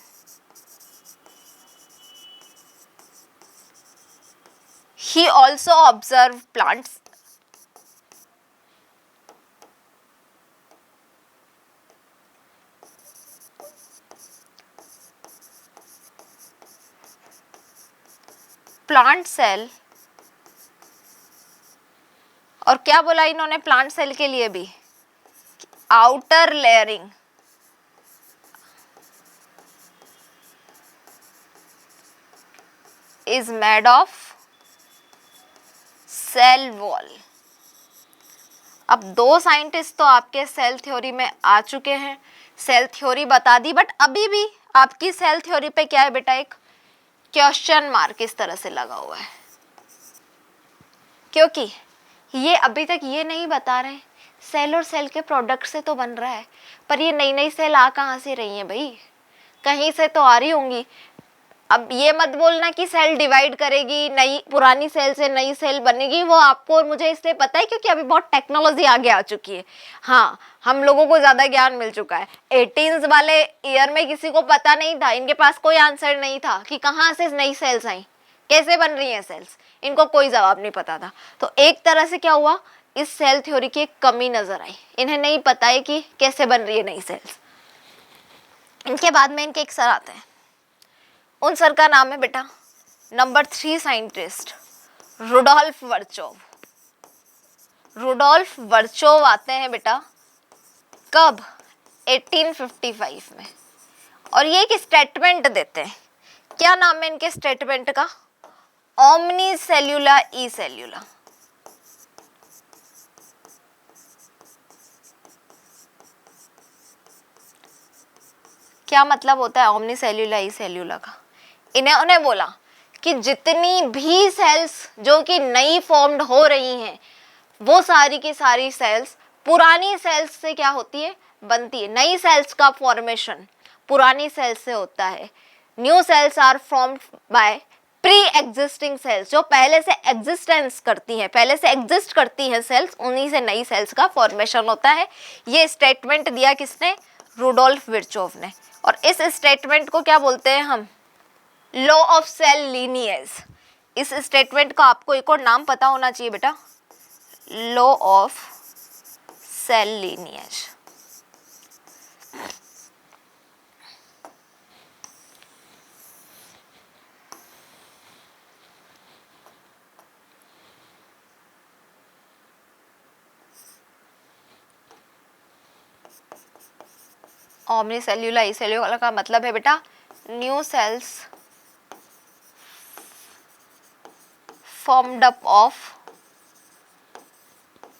He also observed plants plant cell. और क्या बोला इन्होंने प्लांट सेल के लिए भी, outer layering is made of cell wall. अब दो साइंटिस्ट तो आपके सेल थ्योरी में आ चुके हैं, सेल थ्योरी बता दी, बट अभी भी आपकी सेल थ्योरी पे क्या है बेटा, एक क्वेश्चन मार्क इस तरह से लगा हुआ है, क्योंकि ये अभी तक ये नहीं बता रहे सेल और सेल के प्रोडक्ट से तो बन रहा है, पर ये नई नई सेल आ कहाँ से रही हैं भाई, कहीं से तो आ रही होंगी। अब ये मत बोलना कि सेल डिवाइड करेगी, नई पुरानी सेल से नई सेल बनेगी, वो आपको और मुझे इसलिए पता है क्योंकि अभी बहुत टेक्नोलॉजी आगे आ चुकी है। हाँ, हम लोगों को ज़्यादा ज्ञान मिल चुका है। 18s वाले ईयर में किसी को पता नहीं था, इनके पास कोई आंसर नहीं था कि कहाँ से नई सेल्स आई, कैसे बन रही हैं सेल्स, इनको कोई जवाब नहीं पता था। तो एक तरह से क्या हुआ इस सेल थ्योरी की एक कमी नजर आई, इन्हें नहीं पता है कि कैसे बन रही है नई सेल्स। इनके बाद में इनके एक सर आते हैं, उन सर का नाम है बेटा नंबर 3 साइंटिस्ट रुडोल्फ वर्चोव। रुडोल्फ वर्चोव आते हैं बेटा कब? 1855 में। और ये एक स्टेटमेंट देते हैं, क्या नाम है इनके स्टेटमेंट का? ओमनी सेल्यूला ई सेल्यूला। क्या मतलब होता है ओमनी सेल्यूला ई सेल्यूला का? इन्होंने बोला कि जितनी भी सेल्स जो कि नई फॉर्म्ड हो रही हैं वो सारी की सारी सेल्स पुरानी सेल्स से क्या होती है? बनती है। नई सेल्स का फॉर्मेशन पुरानी सेल्स से होता है। New cells are formed by pre existing cells, जो पहले से एग्जिस्टेंस करती हैं, पहले से एग्जिस्ट करती हैं सेल्स, उन्हीं से नई सेल्स का फॉर्मेशन होता है। ये स्टेटमेंट दिया किसने? रुडोल्फ विर्चोव ने। और इस स्टेटमेंट को क्या बोलते हैं हम? Law of cell lineage. इस स्टेटमेंट का आपको एक और नाम पता होना चाहिए बेटा, लॉ ऑफ सेल लीनिएज। ओमनी सेल्यूला ई सेल्यूला का मतलब है बेटा new cells formed up of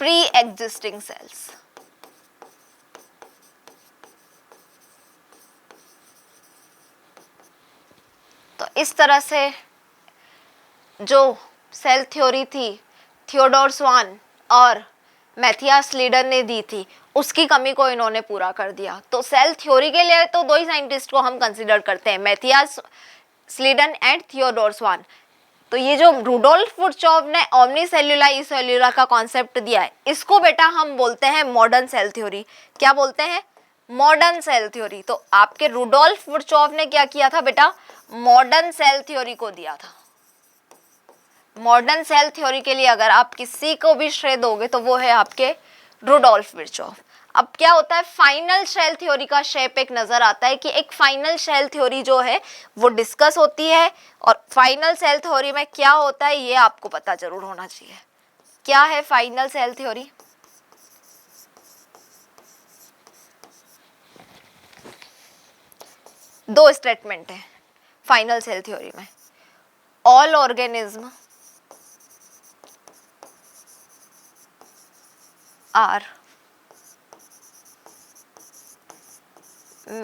pre-existing cells। तो इस तरह से जो सेल थ्योरी थी थियोडोर स्वान और मैथियास लीडर ने दी थी, उसकी कमी को इन्होंने पूरा कर दिया। तो सेल थ्योरी के लिए तो दो ही साइंटिस्ट को हम कंसीडर करते हैं, मैथियास स्लीडन एंड थियोडोर स्वान। तो ये जो रुडोल्फ विर्चोव ने ओमनी सेल्यूला ई सेल्यूला का कॉन्सेप्ट दिया है, इसको बेटा हम बोलते हैं मॉडर्न सेल थ्योरी। क्या बोलते हैं? Modern cell theory. तो आपके रुडोल्फ विर्चोव ने क्या किया था बेटा? मॉडर्न सेल थ्योरी को दिया था। मॉडर्न सेल थ्योरी के लिए अगर आप किसी को भी श्रेय दोगे तो वो है आपके रुडोल्फ विर्चोव। अब क्या होता है, फाइनल सेल थ्योरी का शेप एक नजर आता है कि एक फाइनल सेल थ्योरी जो है वो डिस्कस होती है। और फाइनल सेल थ्योरी में क्या होता है ये आपको पता जरूर होना चाहिए। क्या है फाइनल सेल थ्योरी? दो स्टेटमेंट है फाइनल सेल थ्योरी में। All organism are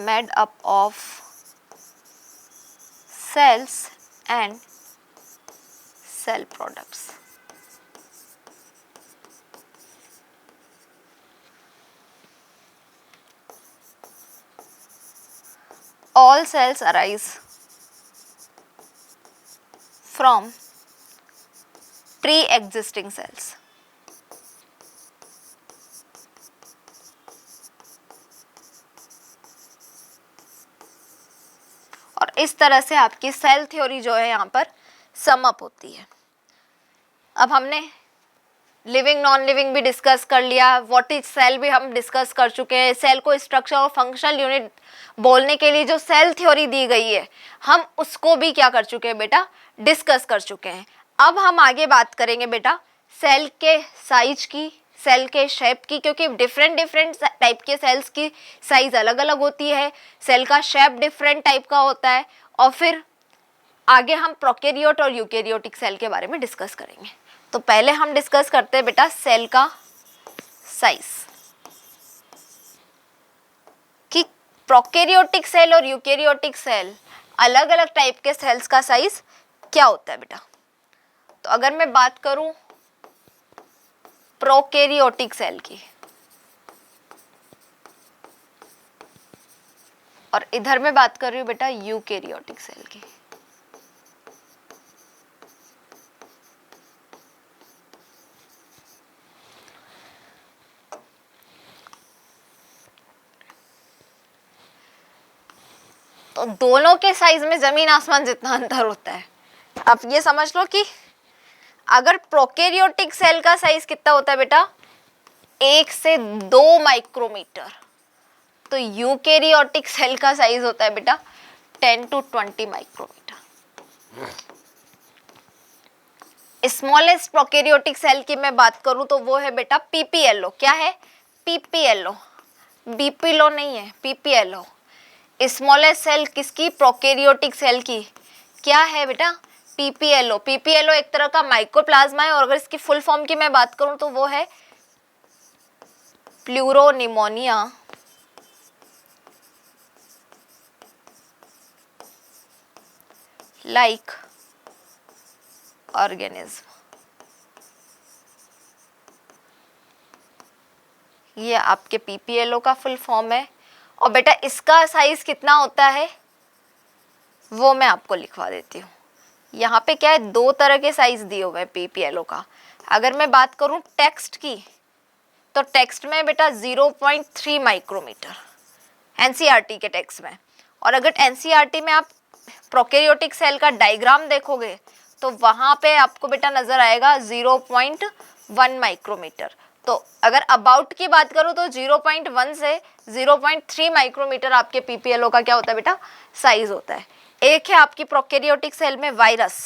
made up of cells and cell products। All cells arise from pre-existing cells। और इस तरह से आपकी सेल थ्योरी जो है यहाँ पर सम अप होती है। अब हमने लिविंग नॉन लिविंग भी डिस्कस कर लिया, व्हाट इज सेल भी हम डिस्कस कर चुके हैं। सेल को स्ट्रक्चर और फंक्शनल यूनिट बोलने के लिए जो सेल थ्योरी दी गई है हम उसको भी क्या कर चुके हैं बेटा? डिस्कस कर चुके हैं। अब हम आगे बात करेंगे बेटा सेल के साइज की, सेल के शेप की, क्योंकि डिफरेंट टाइप के सेल्स की साइज अलग अलग होती है, सेल का शेप डिफरेंट टाइप का होता है। और फिर आगे हम प्रोकैरियोट और यूकैरियोटिक सेल के बारे में डिस्कस करेंगे। तो पहले हम डिस्कस करते हैं बेटा सेल का साइज, कि प्रोकैरियोटिक सेल और यूकैरियोटिक सेल अलग अलग टाइप के सेल्स का साइज क्या होता है बेटा। तो अगर मैं बात करूं प्रोकैरियोटिक सेल की और इधर मैं बात कर रही हूं बेटा यूकैरियोटिक सेल की, तो दोनों के साइज में जमीन आसमान जितना अंतर होता है। आप ये समझ लो कि अगर प्रोकैरियोटिक सेल का साइज कितना होता है बेटा 1 से 2 माइक्रोमीटर। तो यूकेरियोटिक सेल का साइज होता है बेटा 10 to 20 micrometer. Smallest prokaryotic cell की मैं बात करूं तो वो है बेटा पीपीएलओ। क्या है? पीपीएलओ, बीपीएलओ नहीं है, पीपीएलओ। स्मॉलेस्ट सेल किसकी? प्रोकैरियोटिक सेल की। क्या है बेटा? पीपीएलओ। पीपीएलओ एक तरह का माइकोप्लाज्मा है और अगर इसकी फुल फॉर्म की मैं बात करूं तो वो है प्लूरोनिमोनिया लाइक ऑर्गेनिज्म। ये आपके पीपीएलओ का फुल फॉर्म है। और बेटा इसका साइज कितना होता है वो मैं आपको लिखवा देती हूँ। यहाँ पे क्या है, 2 तरह के साइज दिए हुए हैं पीपीएलओ का। अगर मैं बात करूँ टेक्स्ट की तो टेक्स्ट में बेटा 0.3 माइक्रोमीटर एनसीईआरटी के टेक्स्ट में। और अगर एनसीईआरटी में आप प्रोकैरियोटिक सेल का डायग्राम देखोगे तो वहाँ पे आपको बेटा नजर आएगा 0.1 माइक्रोमीटर। तो अगर अबाउट की बात करूँ तो 0.1 से 0.3 माइक्रोमीटर आपके पीपीएलओ का क्या होता है बेटा? साइज होता है। एक है आपकी प्रोकैरियोटिक सेल में वायरस।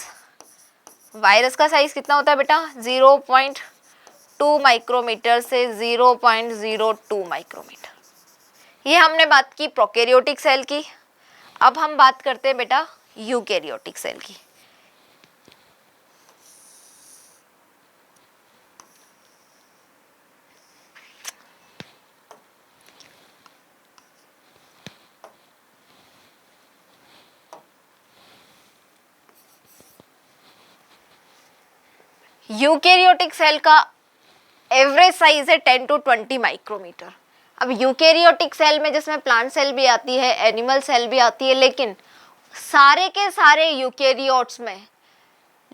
वायरस का साइज कितना होता है बेटा? 0.2 माइक्रोमीटर से 0.02 माइक्रोमीटर। ये हमने बात की प्रोकैरियोटिक सेल की। अब हम बात करते हैं बेटा यूकैरियोटिक सेल की। यूकैरियोटिक सेल का एवरेज साइज है 10 to 20 माइक्रोमीटर। अब यूकैरियोटिक सेल में जिसमें प्लांट सेल भी आती है, एनिमल सेल भी आती है, लेकिन सारे के सारे यूकैरियोट्स में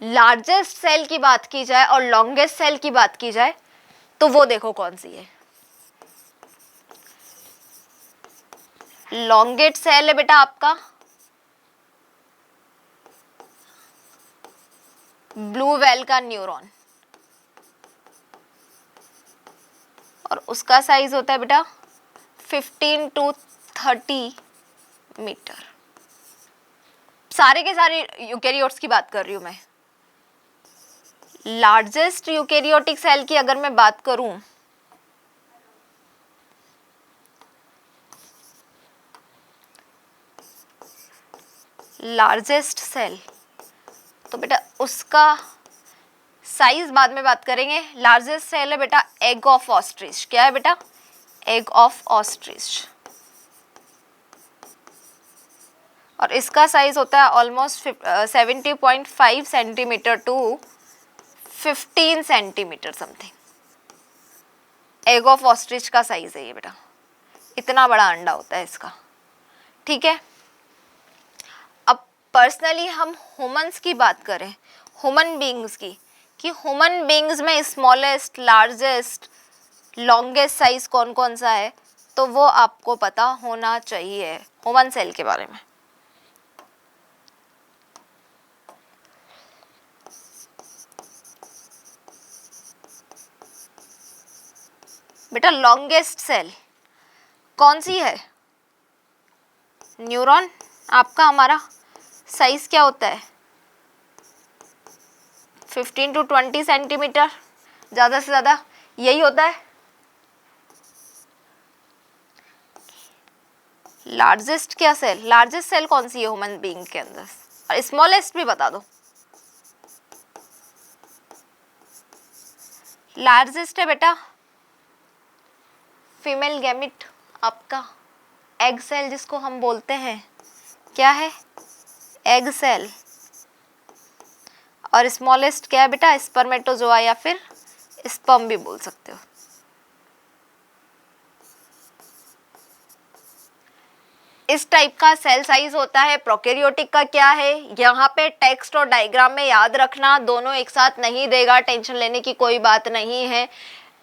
लार्जेस्ट सेल की बात की जाए और लॉन्गेस्ट सेल की बात की जाए तो वो देखो कौन सी है। लॉन्गेस्ट सेल है बेटा आपका ब्लू वेल का न्यूरॉन और उसका साइज होता है बेटा 15 to 30 मीटर। सारे के सारे यूकैरियोट्स की बात कर रही हूं मैं। लार्जेस्ट यूकैरियोटिक सेल की अगर मैं बात करूं लार्जेस्ट सेल तो बेटा उसका साइज बाद में बात करेंगे। लार्जेस्ट सेल है बेटा एग ऑफ ऑस्ट्रिच। क्या है बेटा? Egg of ostrich. और इसका साइज होता है almost 70.5 centimetre to 15 centimetre something. Egg of ostrich का साइज है ये बेटा, इतना बड़ा अंडा होता है इसका। ठीक है, अब पर्सनली हम ह्यूमंस की बात करें, ह्यूमन बीइंग्स की, कि ह्यूमन बीइंग्स में स्मॉलेस्ट, लार्जेस्ट, लॉन्गेस्ट साइज कौन कौन सा है, तो वो आपको पता होना चाहिए ह्यूमन सेल के बारे में। बेटा लॉन्गेस्ट सेल कौन सी है? न्यूरॉन। आपका हमारा साइज क्या होता है? 15 to 20 सेंटीमीटर, ज़्यादा से ज़्यादा यही होता है। लार्जेस्ट क्या सेल, लार्जेस्ट सेल कौन सी है ह्यूमन बीइंग के अंदर? और स्मॉलेस्ट भी बता दो। लार्जेस्ट है बेटा फीमेल गैमिट, आपका एग सेल जिसको हम बोलते हैं। क्या है? Egg cell. और स्मॉलेस्ट क्या है बेटा? स्पर्मेटोजोआ या फिर स्पर्म भी बोल सकते हो। इस टाइप का सेल साइज होता है। प्रोकैरियोटिक का क्या है, यहाँ पे टेक्स्ट और डायग्राम में याद रखना, दोनों एक साथ नहीं देगा, टेंशन लेने की कोई बात नहीं है।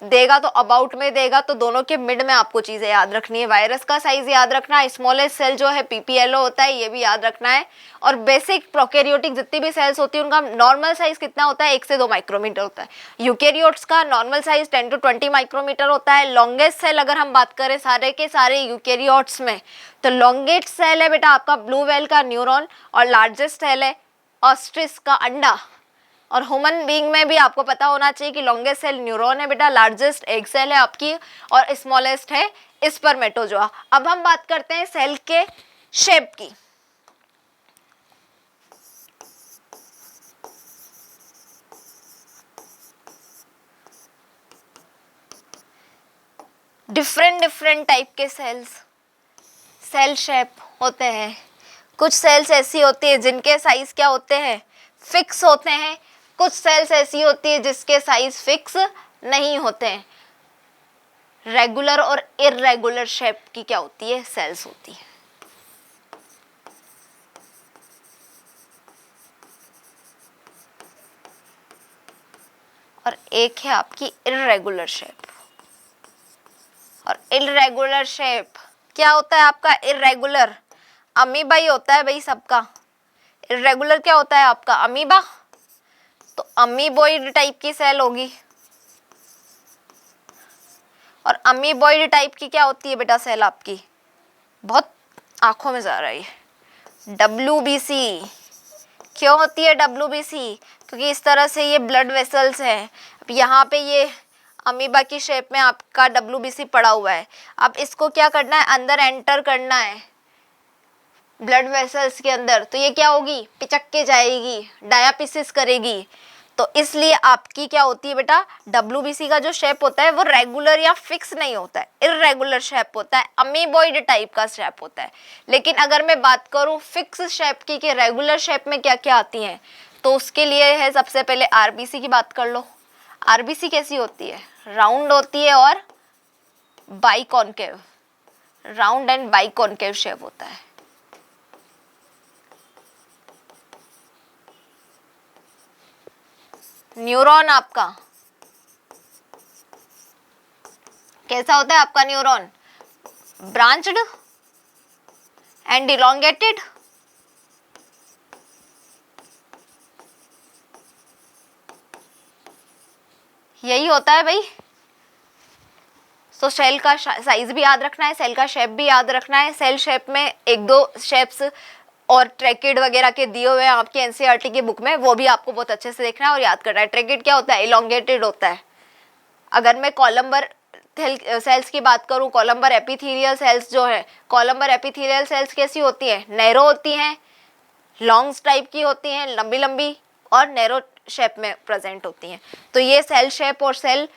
देगा तो अबाउट में देगा, तो दोनों के मिड में आपको चीजें याद रखनी है। वायरस का साइज याद रखना है, स्मॉलेस्ट सेल जो है पीपीएलओ होता है, ये भी याद रखना है। और बेसिक प्रोकैरियोटिक जितनी भी सेल्स होती है उनका नॉर्मल साइज कितना होता है, 1 से 2 माइक्रोमीटर होता है। यूकेरियोट्स का नॉर्मल साइज 10 to 20 माइक्रोमीटर होता है। लॉन्गेस्ट सेल अगर हम बात करें सारे के सारे यूकेरियोट्स में, तो लॉन्गेस्ट सेल है बेटा आपका ब्लू व्हेल का न्यूरॉन, और लार्जेस्ट सेल है ऑस्ट्रिच का अंडा। और ह्यूमन बीइंग में भी आपको पता होना चाहिए कि लॉन्गेस्ट सेल न्यूरॉन है बेटा, लार्जेस्ट एग सेल है आपकी, और स्मॉलेस्ट है स्पर्मेटोजोआ। अब हम बात करते हैं सेल के शेप की। डिफरेंट टाइप के सेल्स सेल शेप होते हैं। कुछ सेल्स ऐसी होती है जिनके साइज क्या होते हैं, फिक्स होते हैं। कुछ सेल्स ऐसी होती है जिसके साइज फिक्स नहीं होते हैं। रेगुलर और इर्रेगुलर शेप की क्या होती है, सेल्स होती है। और एक है आपकी इर्रेगुलर शेप। और इर्रेगुलर शेप क्या होता है आपका, इर्रेगुलर अमीबा ही होता है भाई सबका। इर्रेगुलर क्या होता है आपका, अमीबा। तो अमीबॉइड टाइप की सेल होगी। और अमीबॉइड टाइप की क्या होती है बेटा सेल आपकी, बहुत आंखों में जा रही है, WBC। क्यों होती है WBC, क्योंकि इस तरह से ये ब्लड वेसल्स हैं। अब यहाँ पे ये अमीबा की शेप में आपका WBC पड़ा हुआ है। अब इसको क्या करना है, अंदर एंटर करना है ब्लड वेसल्स के अंदर, तो ये क्या होगी, पिचक के जाएगी, डायापिसिस करेगी। तो इसलिए आपकी क्या होती है बेटा, WBC का जो शेप होता है वो रेगुलर या फिक्स नहीं होता है, इर्रेगुलर शेप होता है, अमीबॉइड टाइप का शेप होता है। लेकिन अगर मैं बात करूं फिक्स शेप की कि रेगुलर शेप में क्या क्या आती हैं, तो उसके लिए है सबसे पहले RBC की बात कर लो। RBC कैसी होती है, राउंड होती है और biconcave, round and biconcave shape होता है। न्यूरॉन आपका कैसा होता है, आपका न्यूरॉन ब्रांच्ड एंड इलोंगेटेड। यही होता है भाई। तो सेल का साइज भी याद रखना है, सेल का शेप भी याद रखना है। सेल शेप में 1-2 शेप्स और ट्रैकिड वगैरह के दिए हुए हैं आपके एनसीईआरटी की बुक में, वो भी आपको बहुत अच्छे से देखना है और याद करना है। ट्रैकिड क्या होता है, इलोंगेटेड होता है। अगर मैं कॉलम्बर सेल्स की बात करूं, कॉलम्बर एपिथेलियल सेल्स जो है, कॉलम्बर एपिथेलियल सेल्स कैसी होती हैं, नैरो होती हैं, लॉन्ग्स टाइप की होती हैं, लंबी लंबी और नैरो शेप में प्रेजेंट होती हैं। तो ये सेल शेप और सेल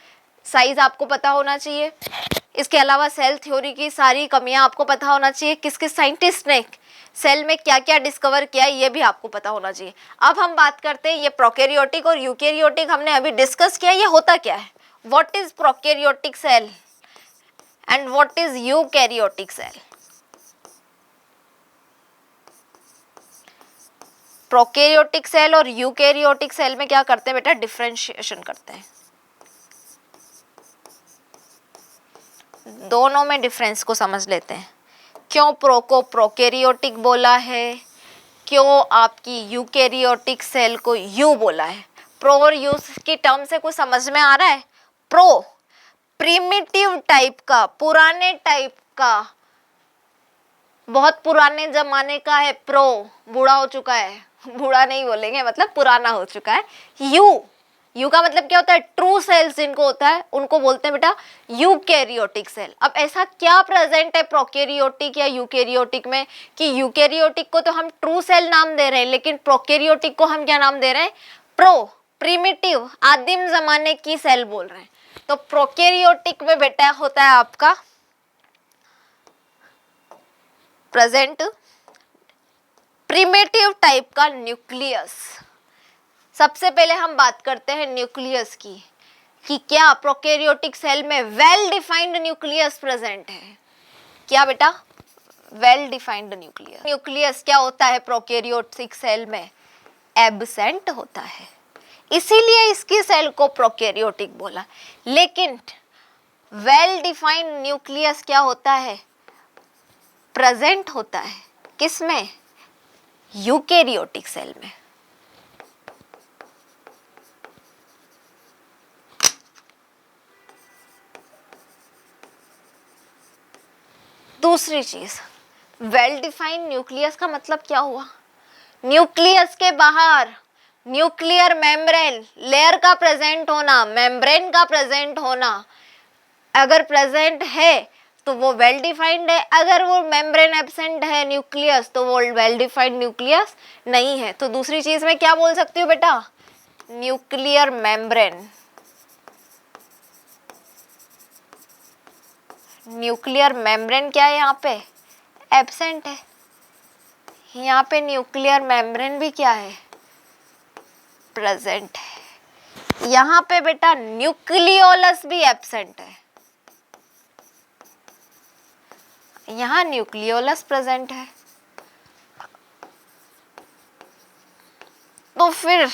साइज आपको पता होना चाहिए। इसके अलावा सेल थ्योरी की सारी कमियां आपको पता होना चाहिए। किस किस साइंटिस्ट ने सेल में क्या क्या डिस्कवर किया ये भी आपको पता होना चाहिए। अब हम बात करते हैं ये प्रोकैरियोटिक और यूकैरियोटिक हमने अभी डिस्कस किया, ये होता क्या है, what is prokaryotic cell and what is eukaryotic cell. Prokaryotic cell और यूकैरियोटिक सेल में क्या करते हैं बेटा, डिफरेंशिएशन करते हैं। दोनों में डिफरेंस को समझ लेते हैं। क्यों प्रो को प्रोकैरियोटिक बोला है, क्यों आपकी यूकैरियोटिक सेल को यू बोला है। प्रो और यू की टर्म से कुछ समझ में आ रहा है। प्रो प्रिमिटिव टाइप का, पुराने टाइप का, बहुत पुराने जमाने का है। प्रो बूढ़ा हो चुका है, बूढ़ा नहीं बोलेंगे, मतलब पुराना हो चुका है। यू का मतलब क्या होता है, ट्रू सेल्स जिनको होता है उनको बोलते हैं बेटा यूकैरियोटिक सेल। अब ऐसा क्या प्रेजेंट है प्रोकैरियोटिक या यूकैरियोटिक में कि यूकैरियोटिक को तो हम ट्रू सेल नाम दे रहे हैं, लेकिन प्रोकैरियोटिक को हम क्या नाम दे रहे हैं, प्रो प्रिमिटिव आदिम जमाने की सेल बोल रहे हैं। तो प्रोकैरियोटिक में बेटा होता है आपका प्रेजेंट प्रिमिटिव टाइप का न्यूक्लियस। सबसे पहले हम बात करते हैं न्यूक्लियस की, कि क्या प्रोकैरियोटिक सेल में वेल डिफाइंड न्यूक्लियस प्रेजेंट है। क्या बेटा, वेल डिफाइंड न्यूक्लियस। न्यूक्लियस क्या होता है प्रोकैरियोटिक सेल में, एब्सेंट होता है। इसीलिए इसकी सेल को प्रोकैरियोटिक बोला। लेकिन वेल डिफाइंड न्यूक्लियस क्या होता है, प्रेजेंट होता है किसमें, यूकेरियोटिक सेल में। दूसरी चीज, वेल डिफाइंड न्यूक्लियस का मतलब क्या हुआ, न्यूक्लियस के बाहर न्यूक्लियर मेम्ब्रेन लेयर का प्रेजेंट होना, मेम्ब्रेन का प्रेजेंट होना। अगर प्रेजेंट है तो वो वेल डिफाइंड है, अगर वो मेम्ब्रेन एब्सेंट है न्यूक्लियस तो वो वेल डिफाइंड न्यूक्लियस नहीं है। तो दूसरी चीज में क्या बोल सकती हूँ बेटा, न्यूक्लियर मेम्ब्रेन, न्यूक्लियर मेम्ब्रेन क्या है यहाँ पे, एब्सेंट है। यहाँ पे न्यूक्लियर मेम्ब्रेन भी क्या है, प्रेजेंट है। यहाँ पे बेटा न्यूक्लियोलस भी एब्सेंट है, यहाँ न्यूक्लियोलस प्रेजेंट है। तो फिर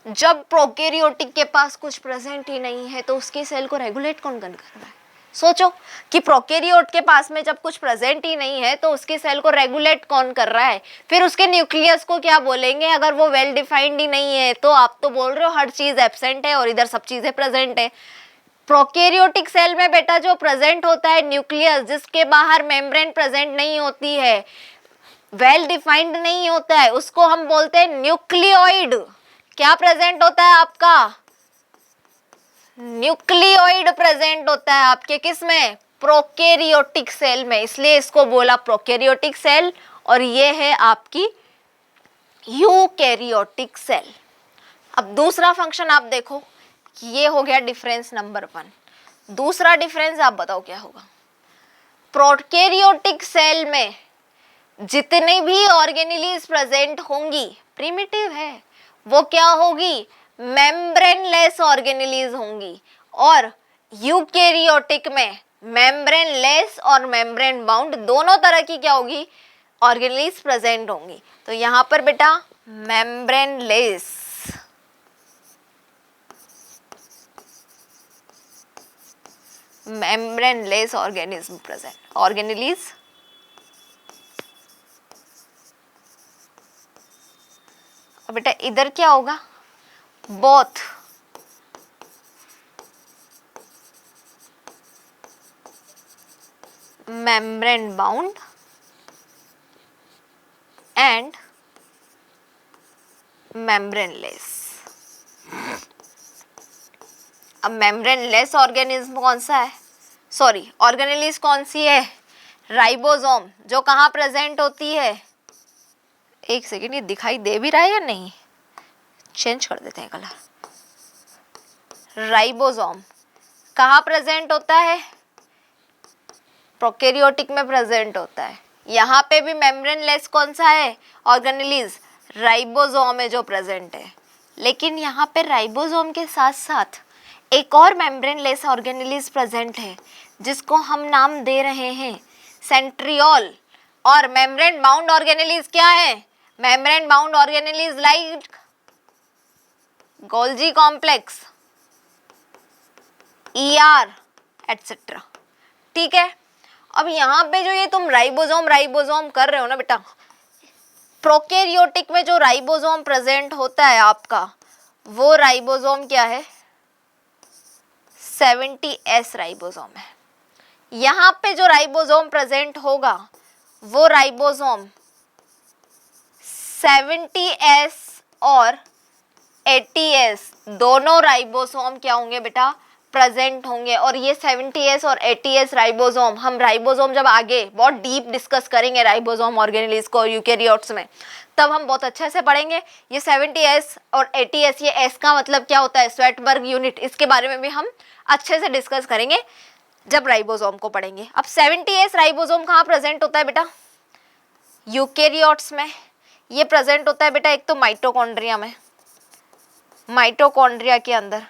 जब प्रोकैरियोटिक के पास कुछ प्रेजेंट ही नहीं है तो उसकी सेल को रेगुलेट कौन कर रहा है, सोचो कि प्रोकैरियोट के पास में जब कुछ प्रेजेंट ही नहीं है तो उसकी सेल को रेगुलेट कौन कर रहा है, फिर उसके न्यूक्लियस को क्या बोलेंगे, अगर वो वेल डिफाइंड ही नहीं है तो आप तो बोल रहे हो हर चीज एब्सेंट है और इधर सब चीजें प्रेजेंट है। प्रोकैरियोटिक सेल में बेटा जो प्रेजेंट होता है न्यूक्लियस, जिसके बाहर मेम्ब्रेन प्रेजेंट नहीं होती है, वेल डिफाइंड नहीं होता है, उसको हम बोलते हैं न्यूक्लियोइड। क्या प्रेजेंट होता है आपका, न्यूक्लियोइड प्रेजेंट होता है आपके किस में, प्रोकैरियोटिक सेल में, इसलिए इसको बोला प्रोकैरियोटिक सेल। और ये है आपकी यूकैरियोटिक सेल। अब दूसरा फंक्शन आप देखो, ये हो गया डिफरेंस नंबर 1। दूसरा डिफरेंस आप बताओ क्या होगा, प्रोकैरियोटिक सेल में जितने भी ऑर्गेनेलीज प्रेजेंट होंगी प्रिमिटिव है, वो क्या होगी, मेम्ब्रेनलेस ऑर्गेनेलीज होंगी। और यूकैरियोटिक में मेम्ब्रेनलेस और मेम्ब्रेन बाउंड दोनों तरह की क्या होगी, ऑर्गेनेलीज प्रेजेंट होंगी। तो यहां पर बेटा membraneless, membraneless organism present, organelles और बेटा इधर क्या होगा, both membrane bound and membraneless। अब मेम्ब्रेनलेस ऑर्गेनिज्म कौन सा है, सॉरी ऑर्गेनेलीज कौन सी है, राइबोसोम, जो कहाँ प्रेजेंट होती है, एक सेकेंड ये दिखाई दे भी रहा है या नहीं, चेंज कर देते हैं कलर। राइबोसोम कहाँ प्रेजेंट होता है, प्रोकैरियोटिक में प्रेजेंट होता है। यहाँ पे भी मेम्ब्रेनलेस कौन सा है ऑर्गेनेलीज, राइबोसोम है जो प्रेजेंट है। लेकिन यहाँ पे राइबोसोम के साथ साथ एक और मेम्ब्रेनलेस ऑर्गेनेलीज प्रेजेंट है जिसको हम नाम दे रहे हैं सेंट्रियोल। और मेम्ब्रेन बाउंड ऑर्गेनेलीज क्या है, membrane bound organelles like Golgi complex, ER etcetera. ठीक है, अब यहाँ पे जो ये तुम राइबोसोम राइबोसोम कर रहे हो ना बेटा, प्रोकैरियोटिक में जो राइबोसोम प्रेजेंट होता है आपका, वो राइबोसोम क्या है, 70S राइबोसोम है। यहाँ पे जो राइबोसोम प्रेजेंट होगा वो राइबोसोम 70S और 80S दोनों राइबोसोम क्या होंगे बेटा, प्रेजेंट होंगे। और ये 70S और 80S राइबोसोम, हम राइबोसोम जब आगे बहुत डीप डिस्कस करेंगे राइबोसोम ऑर्गेनेलीज को यूकैरियोट्स में, तब हम बहुत अच्छे से पढ़ेंगे। ये 70S और 80S, ये S का मतलब क्या होता है, स्वेटबर्ग यूनिट, इसके बारे में भी हम अच्छे से डिस्कस करेंगे जब राइबोसोम को पढ़ेंगे। अब 70S राइबोसोम कहाँ प्रेजेंट होता है बेटा, यूकैरियोट्स में। ये प्रेजेंट होता है बेटा एक तो माइटोकॉन्ड्रिया में, माइटोकॉन्ड्रिया के अंदर।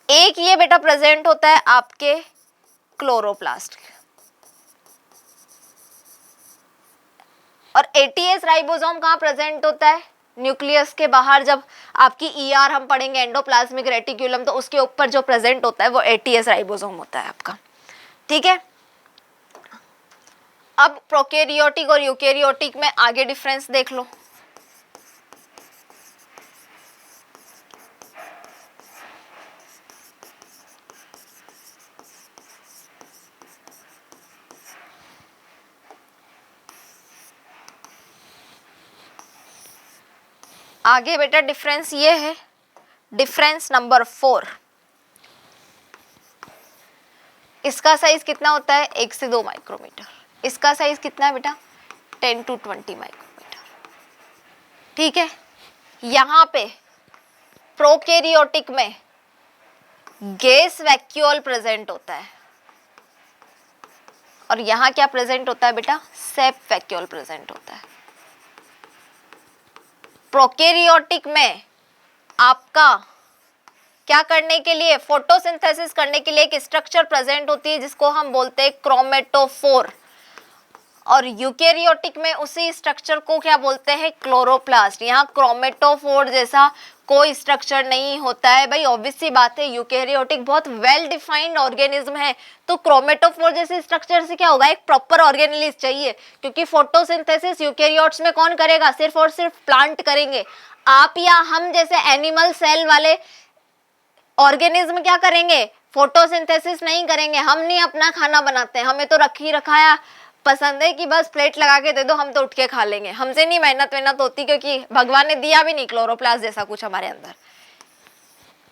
एक ये बेटा प्रेजेंट होता है आपके क्लोरोप्लास्ट। और 80S राइबोसोम कहाँ प्रेजेंट होता है, न्यूक्लियस के बाहर जब आपकी ईआर हम पढ़ेंगे एंडोप्लाज्मिक रेटिक्यूलम, तो उसके ऊपर जो प्रेजेंट होता है वो एटीएस राइबोसोम होता है आपका, ठीक है। अब प्रोकैरियोटिक और यूकैरियोटिक में आगे डिफरेंस देख लो। आगे बेटा डिफरेंस ये है, डिफरेंस नंबर 4, इसका साइज कितना होता है 1 से 2 माइक्रोमीटर, इसका साइज कितना है बेटा 10 to 20 माइक्रोमीटर, ठीक है। यहाँ पे प्रोकैरियोटिक में गैस वैक्यूल प्रेजेंट होता है और यहाँ क्या प्रेजेंट होता है बेटा, सेप वैक्यूल प्रेजेंट होता है। प्रोकैरियोटिक में आपका क्या करने के लिए, फोटोसिंथेसिस करने के लिए एक स्ट्रक्चर प्रेजेंट होती है जिसको हम बोलते हैं क्रोमेटोफोर, और यूकैरियोटिक में उसी स्ट्रक्चर को क्या बोलते हैं, क्लोरोप्लास्ट। यहाँ क्रोमेटोफोर जैसा कोई स्ट्रक्चर नहीं होता है भाई, ऑब्वियस सी बात है, यूकैरियोटिक बहुत वेल डिफाइंड ऑर्गेनिज्म है, तो क्रोमेटोफोर जैसे स्ट्रक्चर से क्या होगा, एक प्रॉपर ऑर्गेनेलिस चाहिए, क्योंकि फोटोसिंथेसिस यूकैरियोट्स में कौन करेगा, सिर्फ और सिर्फ प्लांट करेंगे। आप या हम जैसे एनिमल सेल वाले ऑर्गेनिज्म क्या करेंगे, फोटोसिंथेसिस नहीं करेंगे। हम नहीं अपना खाना बनाते हैं, हमें तो रखी रखाया पसंद है कि बस प्लेट लगा के दे दो, हम तो उठ के खा लेंगे, हमसे नहीं मेहनत होती, क्योंकि भगवान ने दिया भी नहीं क्लोरोप्लास्ट जैसा कुछ हमारे अंदर।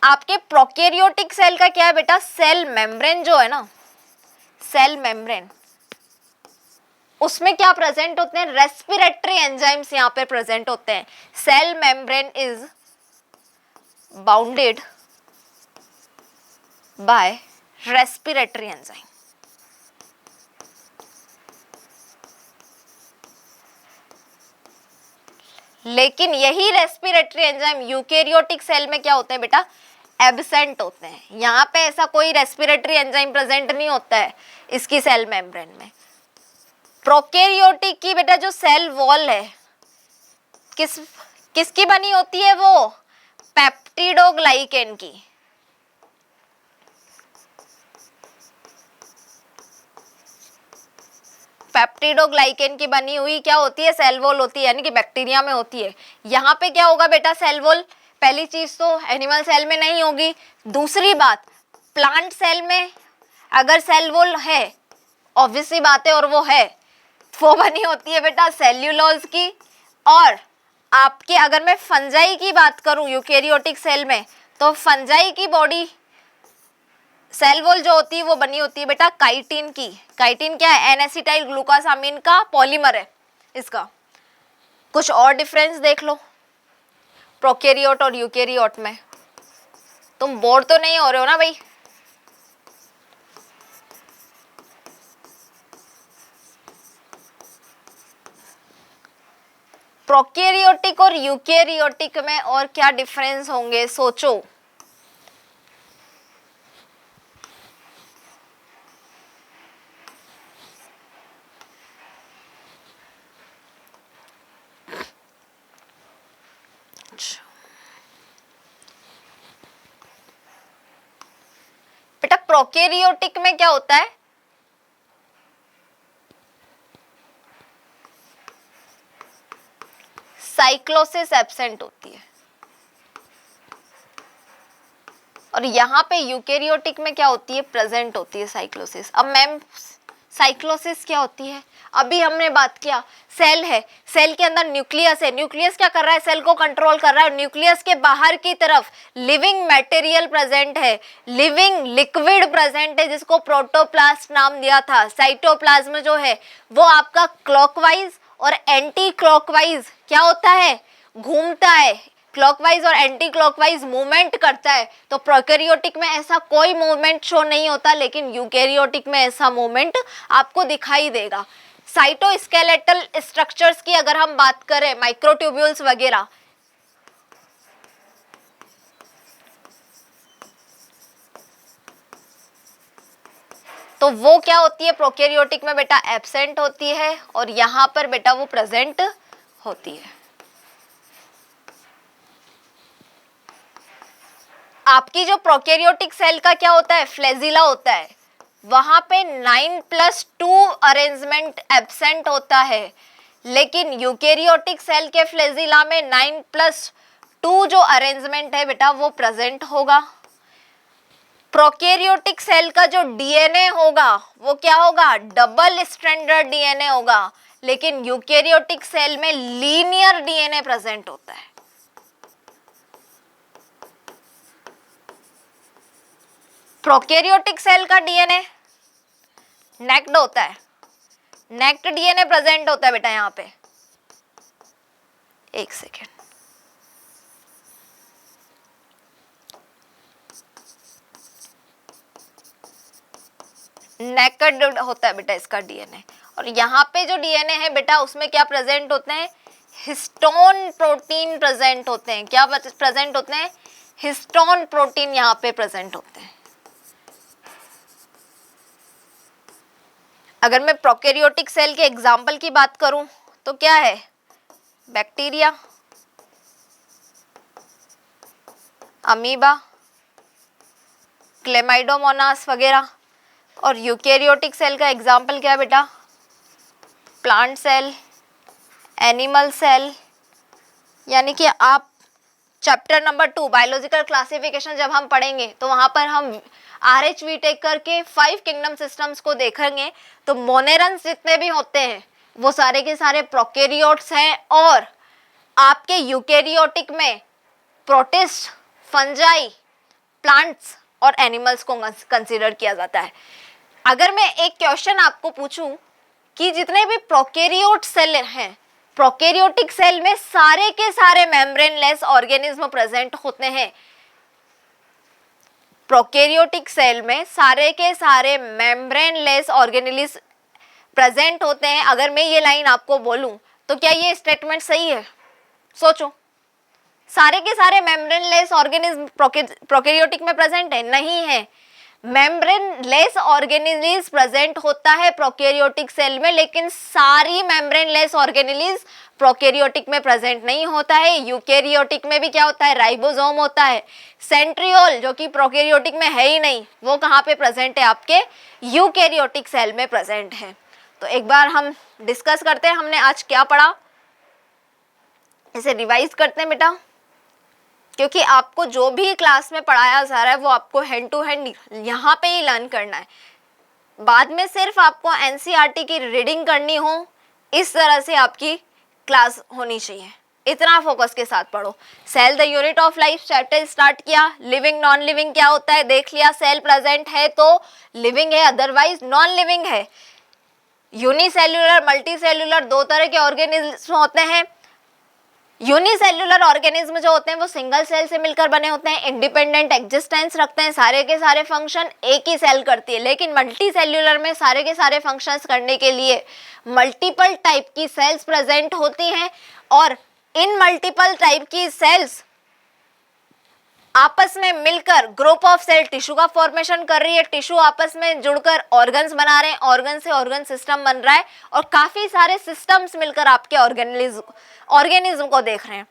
आपके प्रोकैरियोटिक सेल का क्या है बेटा, सेल मेम्ब्रेन जो है ना, सेल मेम्ब्रेन, उसमें क्या प्रेजेंट होते हैं, रेस्पिरेटरी एंजाइम्स यहाँ पे प्रेजेंट होते हैं। Cell membrane is bounded by respiratory enzyme. लेकिन यही रेस्पिरेटरी एंजाइम यूकैरियोटिक सेल में क्या होते हैं बेटा, एब्सेंट होते हैं। यहाँ पे ऐसा कोई रेस्पिरेटरी एंजाइम प्रेजेंट नहीं होता है इसकी सेल मेम्ब्रेन में। प्रोकैरियोटिक की बेटा जो सेल वॉल है किसकी बनी होती है, वो पेप्टिडोग्लाइकेन की। पेप्टिडोग्लाइकेन की बनी हुई क्या होती है, सेल वॉल होती है, यानी कि बैक्टीरिया में होती है। यहाँ पे क्या होगा बेटा, सेल वॉल, पहली चीज तो एनिमल सेल में नहीं होगी। दूसरी बात, प्लांट सेल में अगर सेल वॉल है, ऑब्वियस सी बात है, और वो है, वो बनी होती है बेटा सेल्यूलोज की। और आपके अगर मैं फंजाई की बात करूं यूकैरियोटिक सेल में, तो फंजाई की बॉडी सेल वॉल जो होती है वो बनी होती है बेटा काइटिन की। काइटिन क्या है, एन-एसिटाइल ग्लूकोसामिन का पॉलीमर है इसका। कुछ और डिफरेंस देख लो प्रोकैरियोट और यूकैरियोट में। तुम बोर तो नहीं हो रहे हो ना भाई? प्रोकैरियोटिक और यूकैरियोटिक में और क्या डिफरेंस होंगे, सोचो। बेटा प्रोकैरियोटिक में क्या होता है, साइक्लोसिस एब्सेंट होती है, और यहाँ पे यूकैरियोटिक में क्या होती है, प्रेजेंट होती है साइक्लोसिस। अब मैम साइक्लोसिस क्या होती है, अभी हमने बात किया, सेल है, सेल के अंदर न्यूक्लियस है, न्यूक्लियस क्या कर रहा है, सेल को कंट्रोल कर रहा है। न्यूक्लियस के बाहर की तरफ लिविंग मटेरियल प्रेजेंट है, लिविंग लिक्विड प्रेजेंट है, जिसको प्रोटोप्लास्ट नाम दिया था। साइटोप्लाज्म जो है वो आपका क्लॉकवाइज और एंटी क्लॉकवाइज क्या होता है, घूमता है, क्लॉकवाइज और एंटी क्लॉकवाइज मूवमेंट करता है। तो प्रोकैरियोटिक में ऐसा कोई मूवमेंट शो नहीं होता, लेकिन यूकैरियोटिक में ऐसा मूवमेंट आपको दिखाई देगा। साइटोस्केलेटल स्ट्रक्चर्स की अगर हम बात करें, माइक्रोट्यूब्यूल्स वगैरह, तो वो क्या होती है, प्रोकैरियोटिक में बेटा एब्सेंट होती है, और यहाँ पर बेटा वो प्रेजेंट होती है। आपकी जो प्रोकैरियोटिक सेल का क्या होता है, फ्लैजिला होता है, वहां पे 9+2 अरेंजमेंट एब्सेंट होता है, लेकिन यूकेरियोटिक सेल के फ्लैजिला में 9+2 जो अरेंजमेंट है बेटा वो प्रेजेंट होगा। प्रोकैरियोटिक सेल का जो डीएनए होगा वो क्या होगा, डबल स्ट्रैंडेड डीएनए होगा, लेकिन यूकेरियोटिक सेल में लीनियर डीएनए प्रेजेंट होता है। प्रोकैरियोटिक सेल का डीएनए नेक्ड होता है, नेक्ड डीएनए प्रेजेंट होता है बेटा यहां पे। एक सेकेंड, नेकेड होता है बेटा इसका डीएनए, और यहाँ पे जो डीएनए है बेटा उसमें क्या प्रेजेंट होते हैं, हिस्टोन प्रोटीन प्रेजेंट होते हैं। क्या प्रेजेंट होते हैं, हिस्टोन प्रोटीन यहाँ पे प्रेजेंट होते हैं। अगर मैं प्रोकैरियोटिक सेल के एग्जाम्पल की बात करूं तो क्या है, बैक्टीरिया, अमीबा, क्लेमाइडोमोनास वगैरह। और यूकेरियोटिक सेल का एग्जाम्पल क्या है बेटा, प्लांट सेल, एनिमल सेल। यानी कि आप चैप्टर नंबर 2 बायोलॉजिकल क्लासिफिकेशन जब हम पढ़ेंगे तो वहां पर हम RH टेकर के 5 किंगडम सिस्टम्स को देखेंगे, तो मोनेरन्स जितने भी होते हैं वो सारे के सारे प्रोकैरियोट्स हैं, और आपके यूकेरियोटिक में प्रोटिस्ट, फंजाई, प्लांट्स और एनिमल्स को कंसीडर किया जाता है। अगर मैं एक क्वेश्चन आपको पूछूं कि जितने भी प्रोकैरियोट सेल हैं, प्रोकैरियोटिक सेल में सारे के सारे मेम्ब्रेनलेस ऑर्गेनिज्म प्रेजेंट होते हैं। प्रोकैरियोटिक सेल में सारे के सारे मेम्ब्रेनलेस ऑर्गेनिज्म प्रेजेंट होते हैं। अगर मैं ये लाइन आपको बोलूं तो क्या ये स्टेटमेंट सही है, सोचो। सारे के सारे मेम्ब्रेनलेस ऑर्गेनिज्म प्रोकैरियोटिक में प्रेजेंट है, नहीं है। मेम्ब्रेनलेस ऑर्गेनेलिज प्रेजेंट होता है प्रोकैरियोटिक सेल में, लेकिन सारी मेम्ब्रेनलेस ऑर्गेनेलिज प्रोकैरियोटिक में प्रेजेंट नहीं होता है। यूकेरियोटिक में भी क्या होता है, राइबोसोम होता है। सेंट्रियोल जो कि प्रोकैरियोटिक में है ही नहीं, वो कहाँ पे प्रेजेंट है, आपके यूकेरियोटिक सेल में प्रेजेंट है। तो एक बार हम डिस्कस करते हैं हमने आज क्या पढ़ा, इसे रिवाइज करते हैं बेटा, क्योंकि आपको जो भी क्लास में पढ़ाया जा रहा है वो आपको हैंड टू हैंड यहाँ पे ही लर्न करना है। बाद में सिर्फ आपको एनसीईआरटी की रीडिंग करनी हो, इस तरह से आपकी क्लास होनी चाहिए। इतना फोकस के साथ पढ़ो। Cell the unit of life chapter start किया, लिविंग नॉन लिविंग क्या होता है देख लिया, सेल प्रेजेंट है तो लिविंग है, अदरवाइज नॉन लिविंग है। यूनिसेल्यूलर, मल्टीसेल्यूलर दो तरह के ऑर्गेनिज्म होते हैं। यूनिसेल्यूलर ऑर्गेनिज्म जो होते हैं वो सिंगल सेल से मिलकर बने होते हैं, इंडिपेंडेंट एग्जिस्टेंस रखते हैं, सारे के सारे फंक्शन एक ही सेल करती है। लेकिन मल्टी सेल्यूलर में सारे के सारे फंक्शंस करने के लिए मल्टीपल टाइप की सेल्स प्रेजेंट होती हैं, और इन मल्टीपल टाइप की सेल्स आपस में मिलकर ग्रुप ऑफ सेल टिश्यू का फॉर्मेशन कर रही है। टिश्यू आपस में जुड़कर ऑर्गन्स बना रहे हैं, ऑर्गन से ऑर्गन सिस्टम बन रहा है, और काफी सारे सिस्टम्स मिलकर आपके ऑर्गेनिज्म को देख रहे हैं।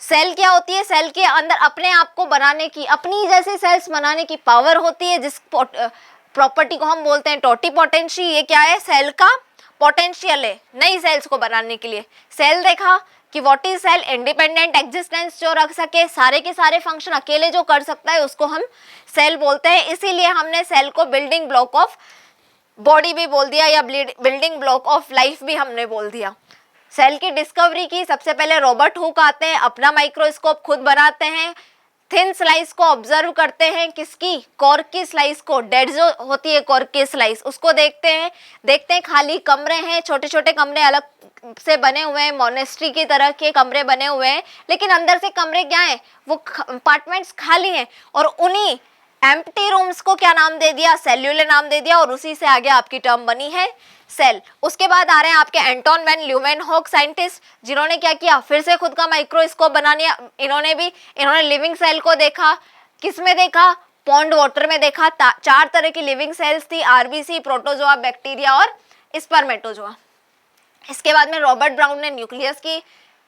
सेल क्या होती है, सेल के अंदर अपने आप को बनाने की, अपनी जैसे सेल्स बनाने की पावर होती है, जिस प्रॉपर्टी को हम बोलते हैं टोटिपोटेंसी। ये क्या है, सेल का पोटेंशियल है नई सेल्स को बनाने के लिए। सेल देखा कि what is cell, independent existence जो रख सके, सारे के सारे फंक्शन अकेले जो कर सकता है उसको हम सेल बोलते हैं। इसीलिए हमने सेल को बिल्डिंग ब्लॉक ऑफ बॉडी भी बोल दिया, या बिल्डिंग ब्लॉक ऑफ लाइफ भी हमने बोल दिया। सेल की डिस्कवरी की सबसे पहले रॉबर्ट हुक आते हैं, अपना माइक्रोस्कोप खुद बनाते हैं, थिन स्लाइस को ऑब्जर्व करते हैं, किसकी, कॉर्क की स्लाइस को, डेड जो होती है कॉर्क की स्लाइस, उसको देखते हैं खाली कमरे हैं, छोटे छोटे कमरे अलग से बने हुए हैं, मोनेस्ट्री की तरह के कमरे बने हुए हैं, लेकिन अंदर से कमरे क्या हैं, वो अपार्टमेंट्स खाली हैं, और उन्हीं एम्प्टी रूम्स को क्या नाम दे दिया, सेल्यूलर नाम दे दिया, और उसी से आगे आपकी टर्म बनी है सेल। उसके बाद आ रहे हैं आपके एंटोन वैन ल्यूमेनहोक साइंटिस्ट, जिन्होंने क्या किया, फिर से खुद का माइक्रोस्कोप बना लिया। इन्होंने लिविंग सेल को देखा, किस में देखा, पॉन्ड वाटर में देखा। 4 तरह की लिविंग सेल्स थी, आरबीसी, प्रोटोजोआ, बैक्टीरिया और स्पर्मेटोजोआ। इसके बाद में रॉबर्ट ब्राउन ने न्यूक्लियस की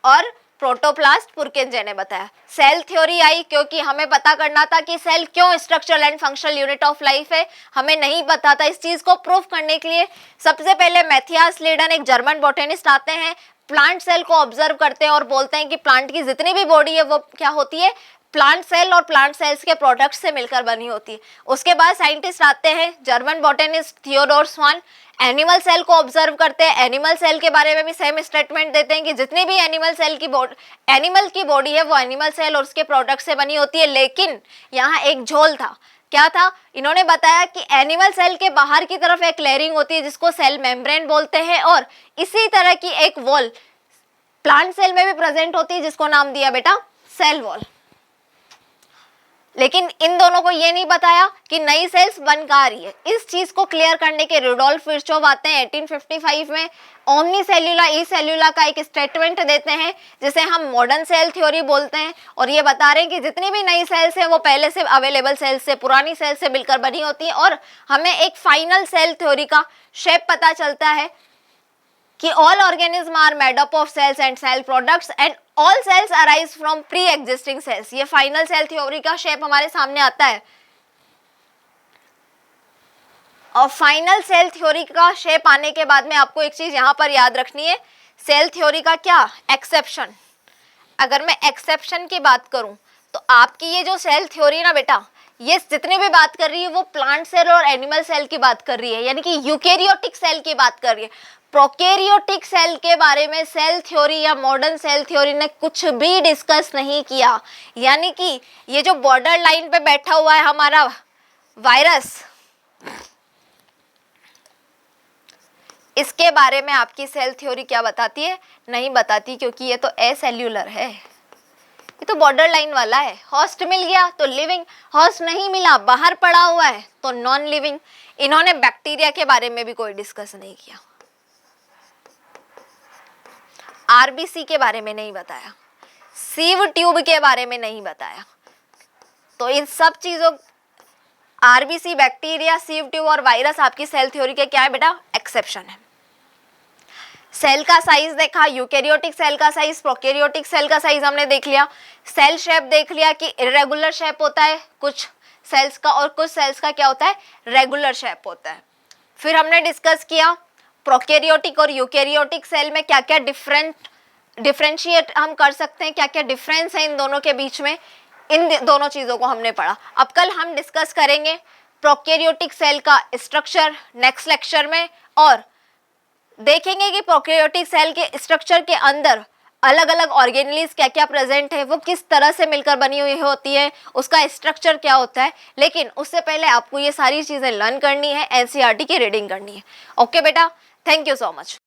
और प्रोटोप्लास्ट पुरकिंजे ने बताया। सेल थ्योरी आई क्योंकि हमें पता करना था कि सेल क्यों structural and functional unit of life है, हमें नहीं पता था। इस चीज को प्रूव करने के लिए सबसे पहले मैथियास लीडन एक जर्मन बॉटनिस्ट आते हैं, प्लांट सेल को ऑब्जर्व करते हैं और बोलते हैं कि प्लांट की जितनी भी बॉडी है वो क्या होती है, प्लांट सेल और प्लांट सेल्स के प्रोडक्ट्स से मिलकर बनी होती है। उसके बाद साइंटिस्ट आते हैं, जर्मन बॉटनिस्ट थियोडोर स्वान, एनिमल सेल को ऑब्जर्व करते हैं। एनिमल सेल के बारे में भी सेम स्टेटमेंट देते हैं कि जितनी भी एनिमल की बॉडी है वो एनिमल सेल और उसके प्रोडक्ट से बनी होती है। लेकिन यहाँ एक झोल था, क्या था? इन्होंने बताया कि एनिमल सेल के बाहर की तरफ एक लेयरिंग होती है जिसको सेल मेम्ब्रेन बोलते हैं, और इसी तरह की एक वॉल प्लांट सेल में भी प्रेजेंट होती है जिसको नाम दिया बेटा सेल वॉल। लेकिन इन दोनों को ये नहीं बताया कि नई सेल्स बन कहाँ रही है। इस चीज को क्लियर करने के रुडोल्फ विर्चोव आते हैं 1855 में, ओमनी सेल्यूला ई सेल्यूला का एक स्टेटमेंट देते हैं जिसे हम मॉडर्न सेल थ्योरी बोलते हैं, और ये बता रहे हैं कि जितनी भी नई सेल्स हैं वो पहले से अवेलेबल सेल्स से, पुरानी सेल से मिलकर बनी होती हैं। और हमें एक फाइनल सेल थ्योरी का शेप पता चलता है कि all organisms are made up of cells and cell products and all cells arise from pre-existing cells। ये फाइनल सेल थ्योरी का शेप हमारे सामने आता है। और फाइनल सेल थ्योरी का शेप आने के बाद में आपको एक चीज यहाँ पर याद रखनी है, सेल थ्योरी का क्या एक्सेप्शन। अगर मैं एक्सेप्शन की बात करूं तो आपकी ये जो सेल थ्योरी ना बेटा, ये जितनी भी बात कर रही है वो प्लांट सेल और एनिमल सेल की बात कर रही है, यानी कि यूकेरियोटिक सेल की बात कर रही है। प्रोकैरियोटिक सेल के बारे में सेल थ्योरी या मॉडर्न सेल थ्योरी ने कुछ भी डिस्कस नहीं किया। यानी कि ये जो बॉर्डर लाइन पे बैठा हुआ है हमारा वायरस, इसके बारे में आपकी सेल थ्योरी क्या बताती है? नहीं बताती, क्योंकि ये तो एसेल्यूलर है, ये तो बॉर्डर लाइन वाला है। होस्ट मिल गया तो लिविंग, होस्ट नहीं मिला बाहर पड़ा हुआ है तो नॉन लिविंग। इन्होंने बैक्टीरिया के बारे में भी कोई डिस्कस नहीं किया, आरबीसी के बारे में नहीं बताया, सीव ट्यूब के बारे में नहीं बताया। तो इन सब चीजों, आरबीसी, बैक्टीरिया, सीव ट्यूब और वायरस आपकी सेल थ्योरी के क्या है बेटा? एक्सेप्शन है। सेल का साइज देखा, यूकेरियोटिक सेल का साइज, प्रोकैरियोटिक सेल का साइज हमने देख लिया। सेल शेप देख लिया कि इरेगुलर शेप होता है कुछ सेल्स का, और कुछ सेल्स का क्या होता है? रेगुलर शेप होता है। फिर हमने डिस्कस किया प्रोकैरियोटिक और यूकेरियोटिक सेल में क्या क्या डिफरेंशिएट हम कर सकते हैं, क्या क्या डिफरेंस है इन दोनों के बीच में। इन दोनों चीज़ों को हमने पढ़ा। अब कल हम डिस्कस करेंगे प्रोकैरियोटिक सेल का स्ट्रक्चर नेक्स्ट लेक्चर में, और देखेंगे कि प्रोकैरियोटिक सेल के स्ट्रक्चर के अंदर अलग अलग ऑर्गेनेल्स क्या क्या प्रेजेंट है, वो किस तरह से मिलकर बनी हुई होती है, उसका स्ट्रक्चर क्या होता है। लेकिन उससे पहले आपको ये सारी चीज़ें लर्न करनी है, एनसीईआरटी की रीडिंग करनी है। ओके बेटा, थैंक यू सो मच।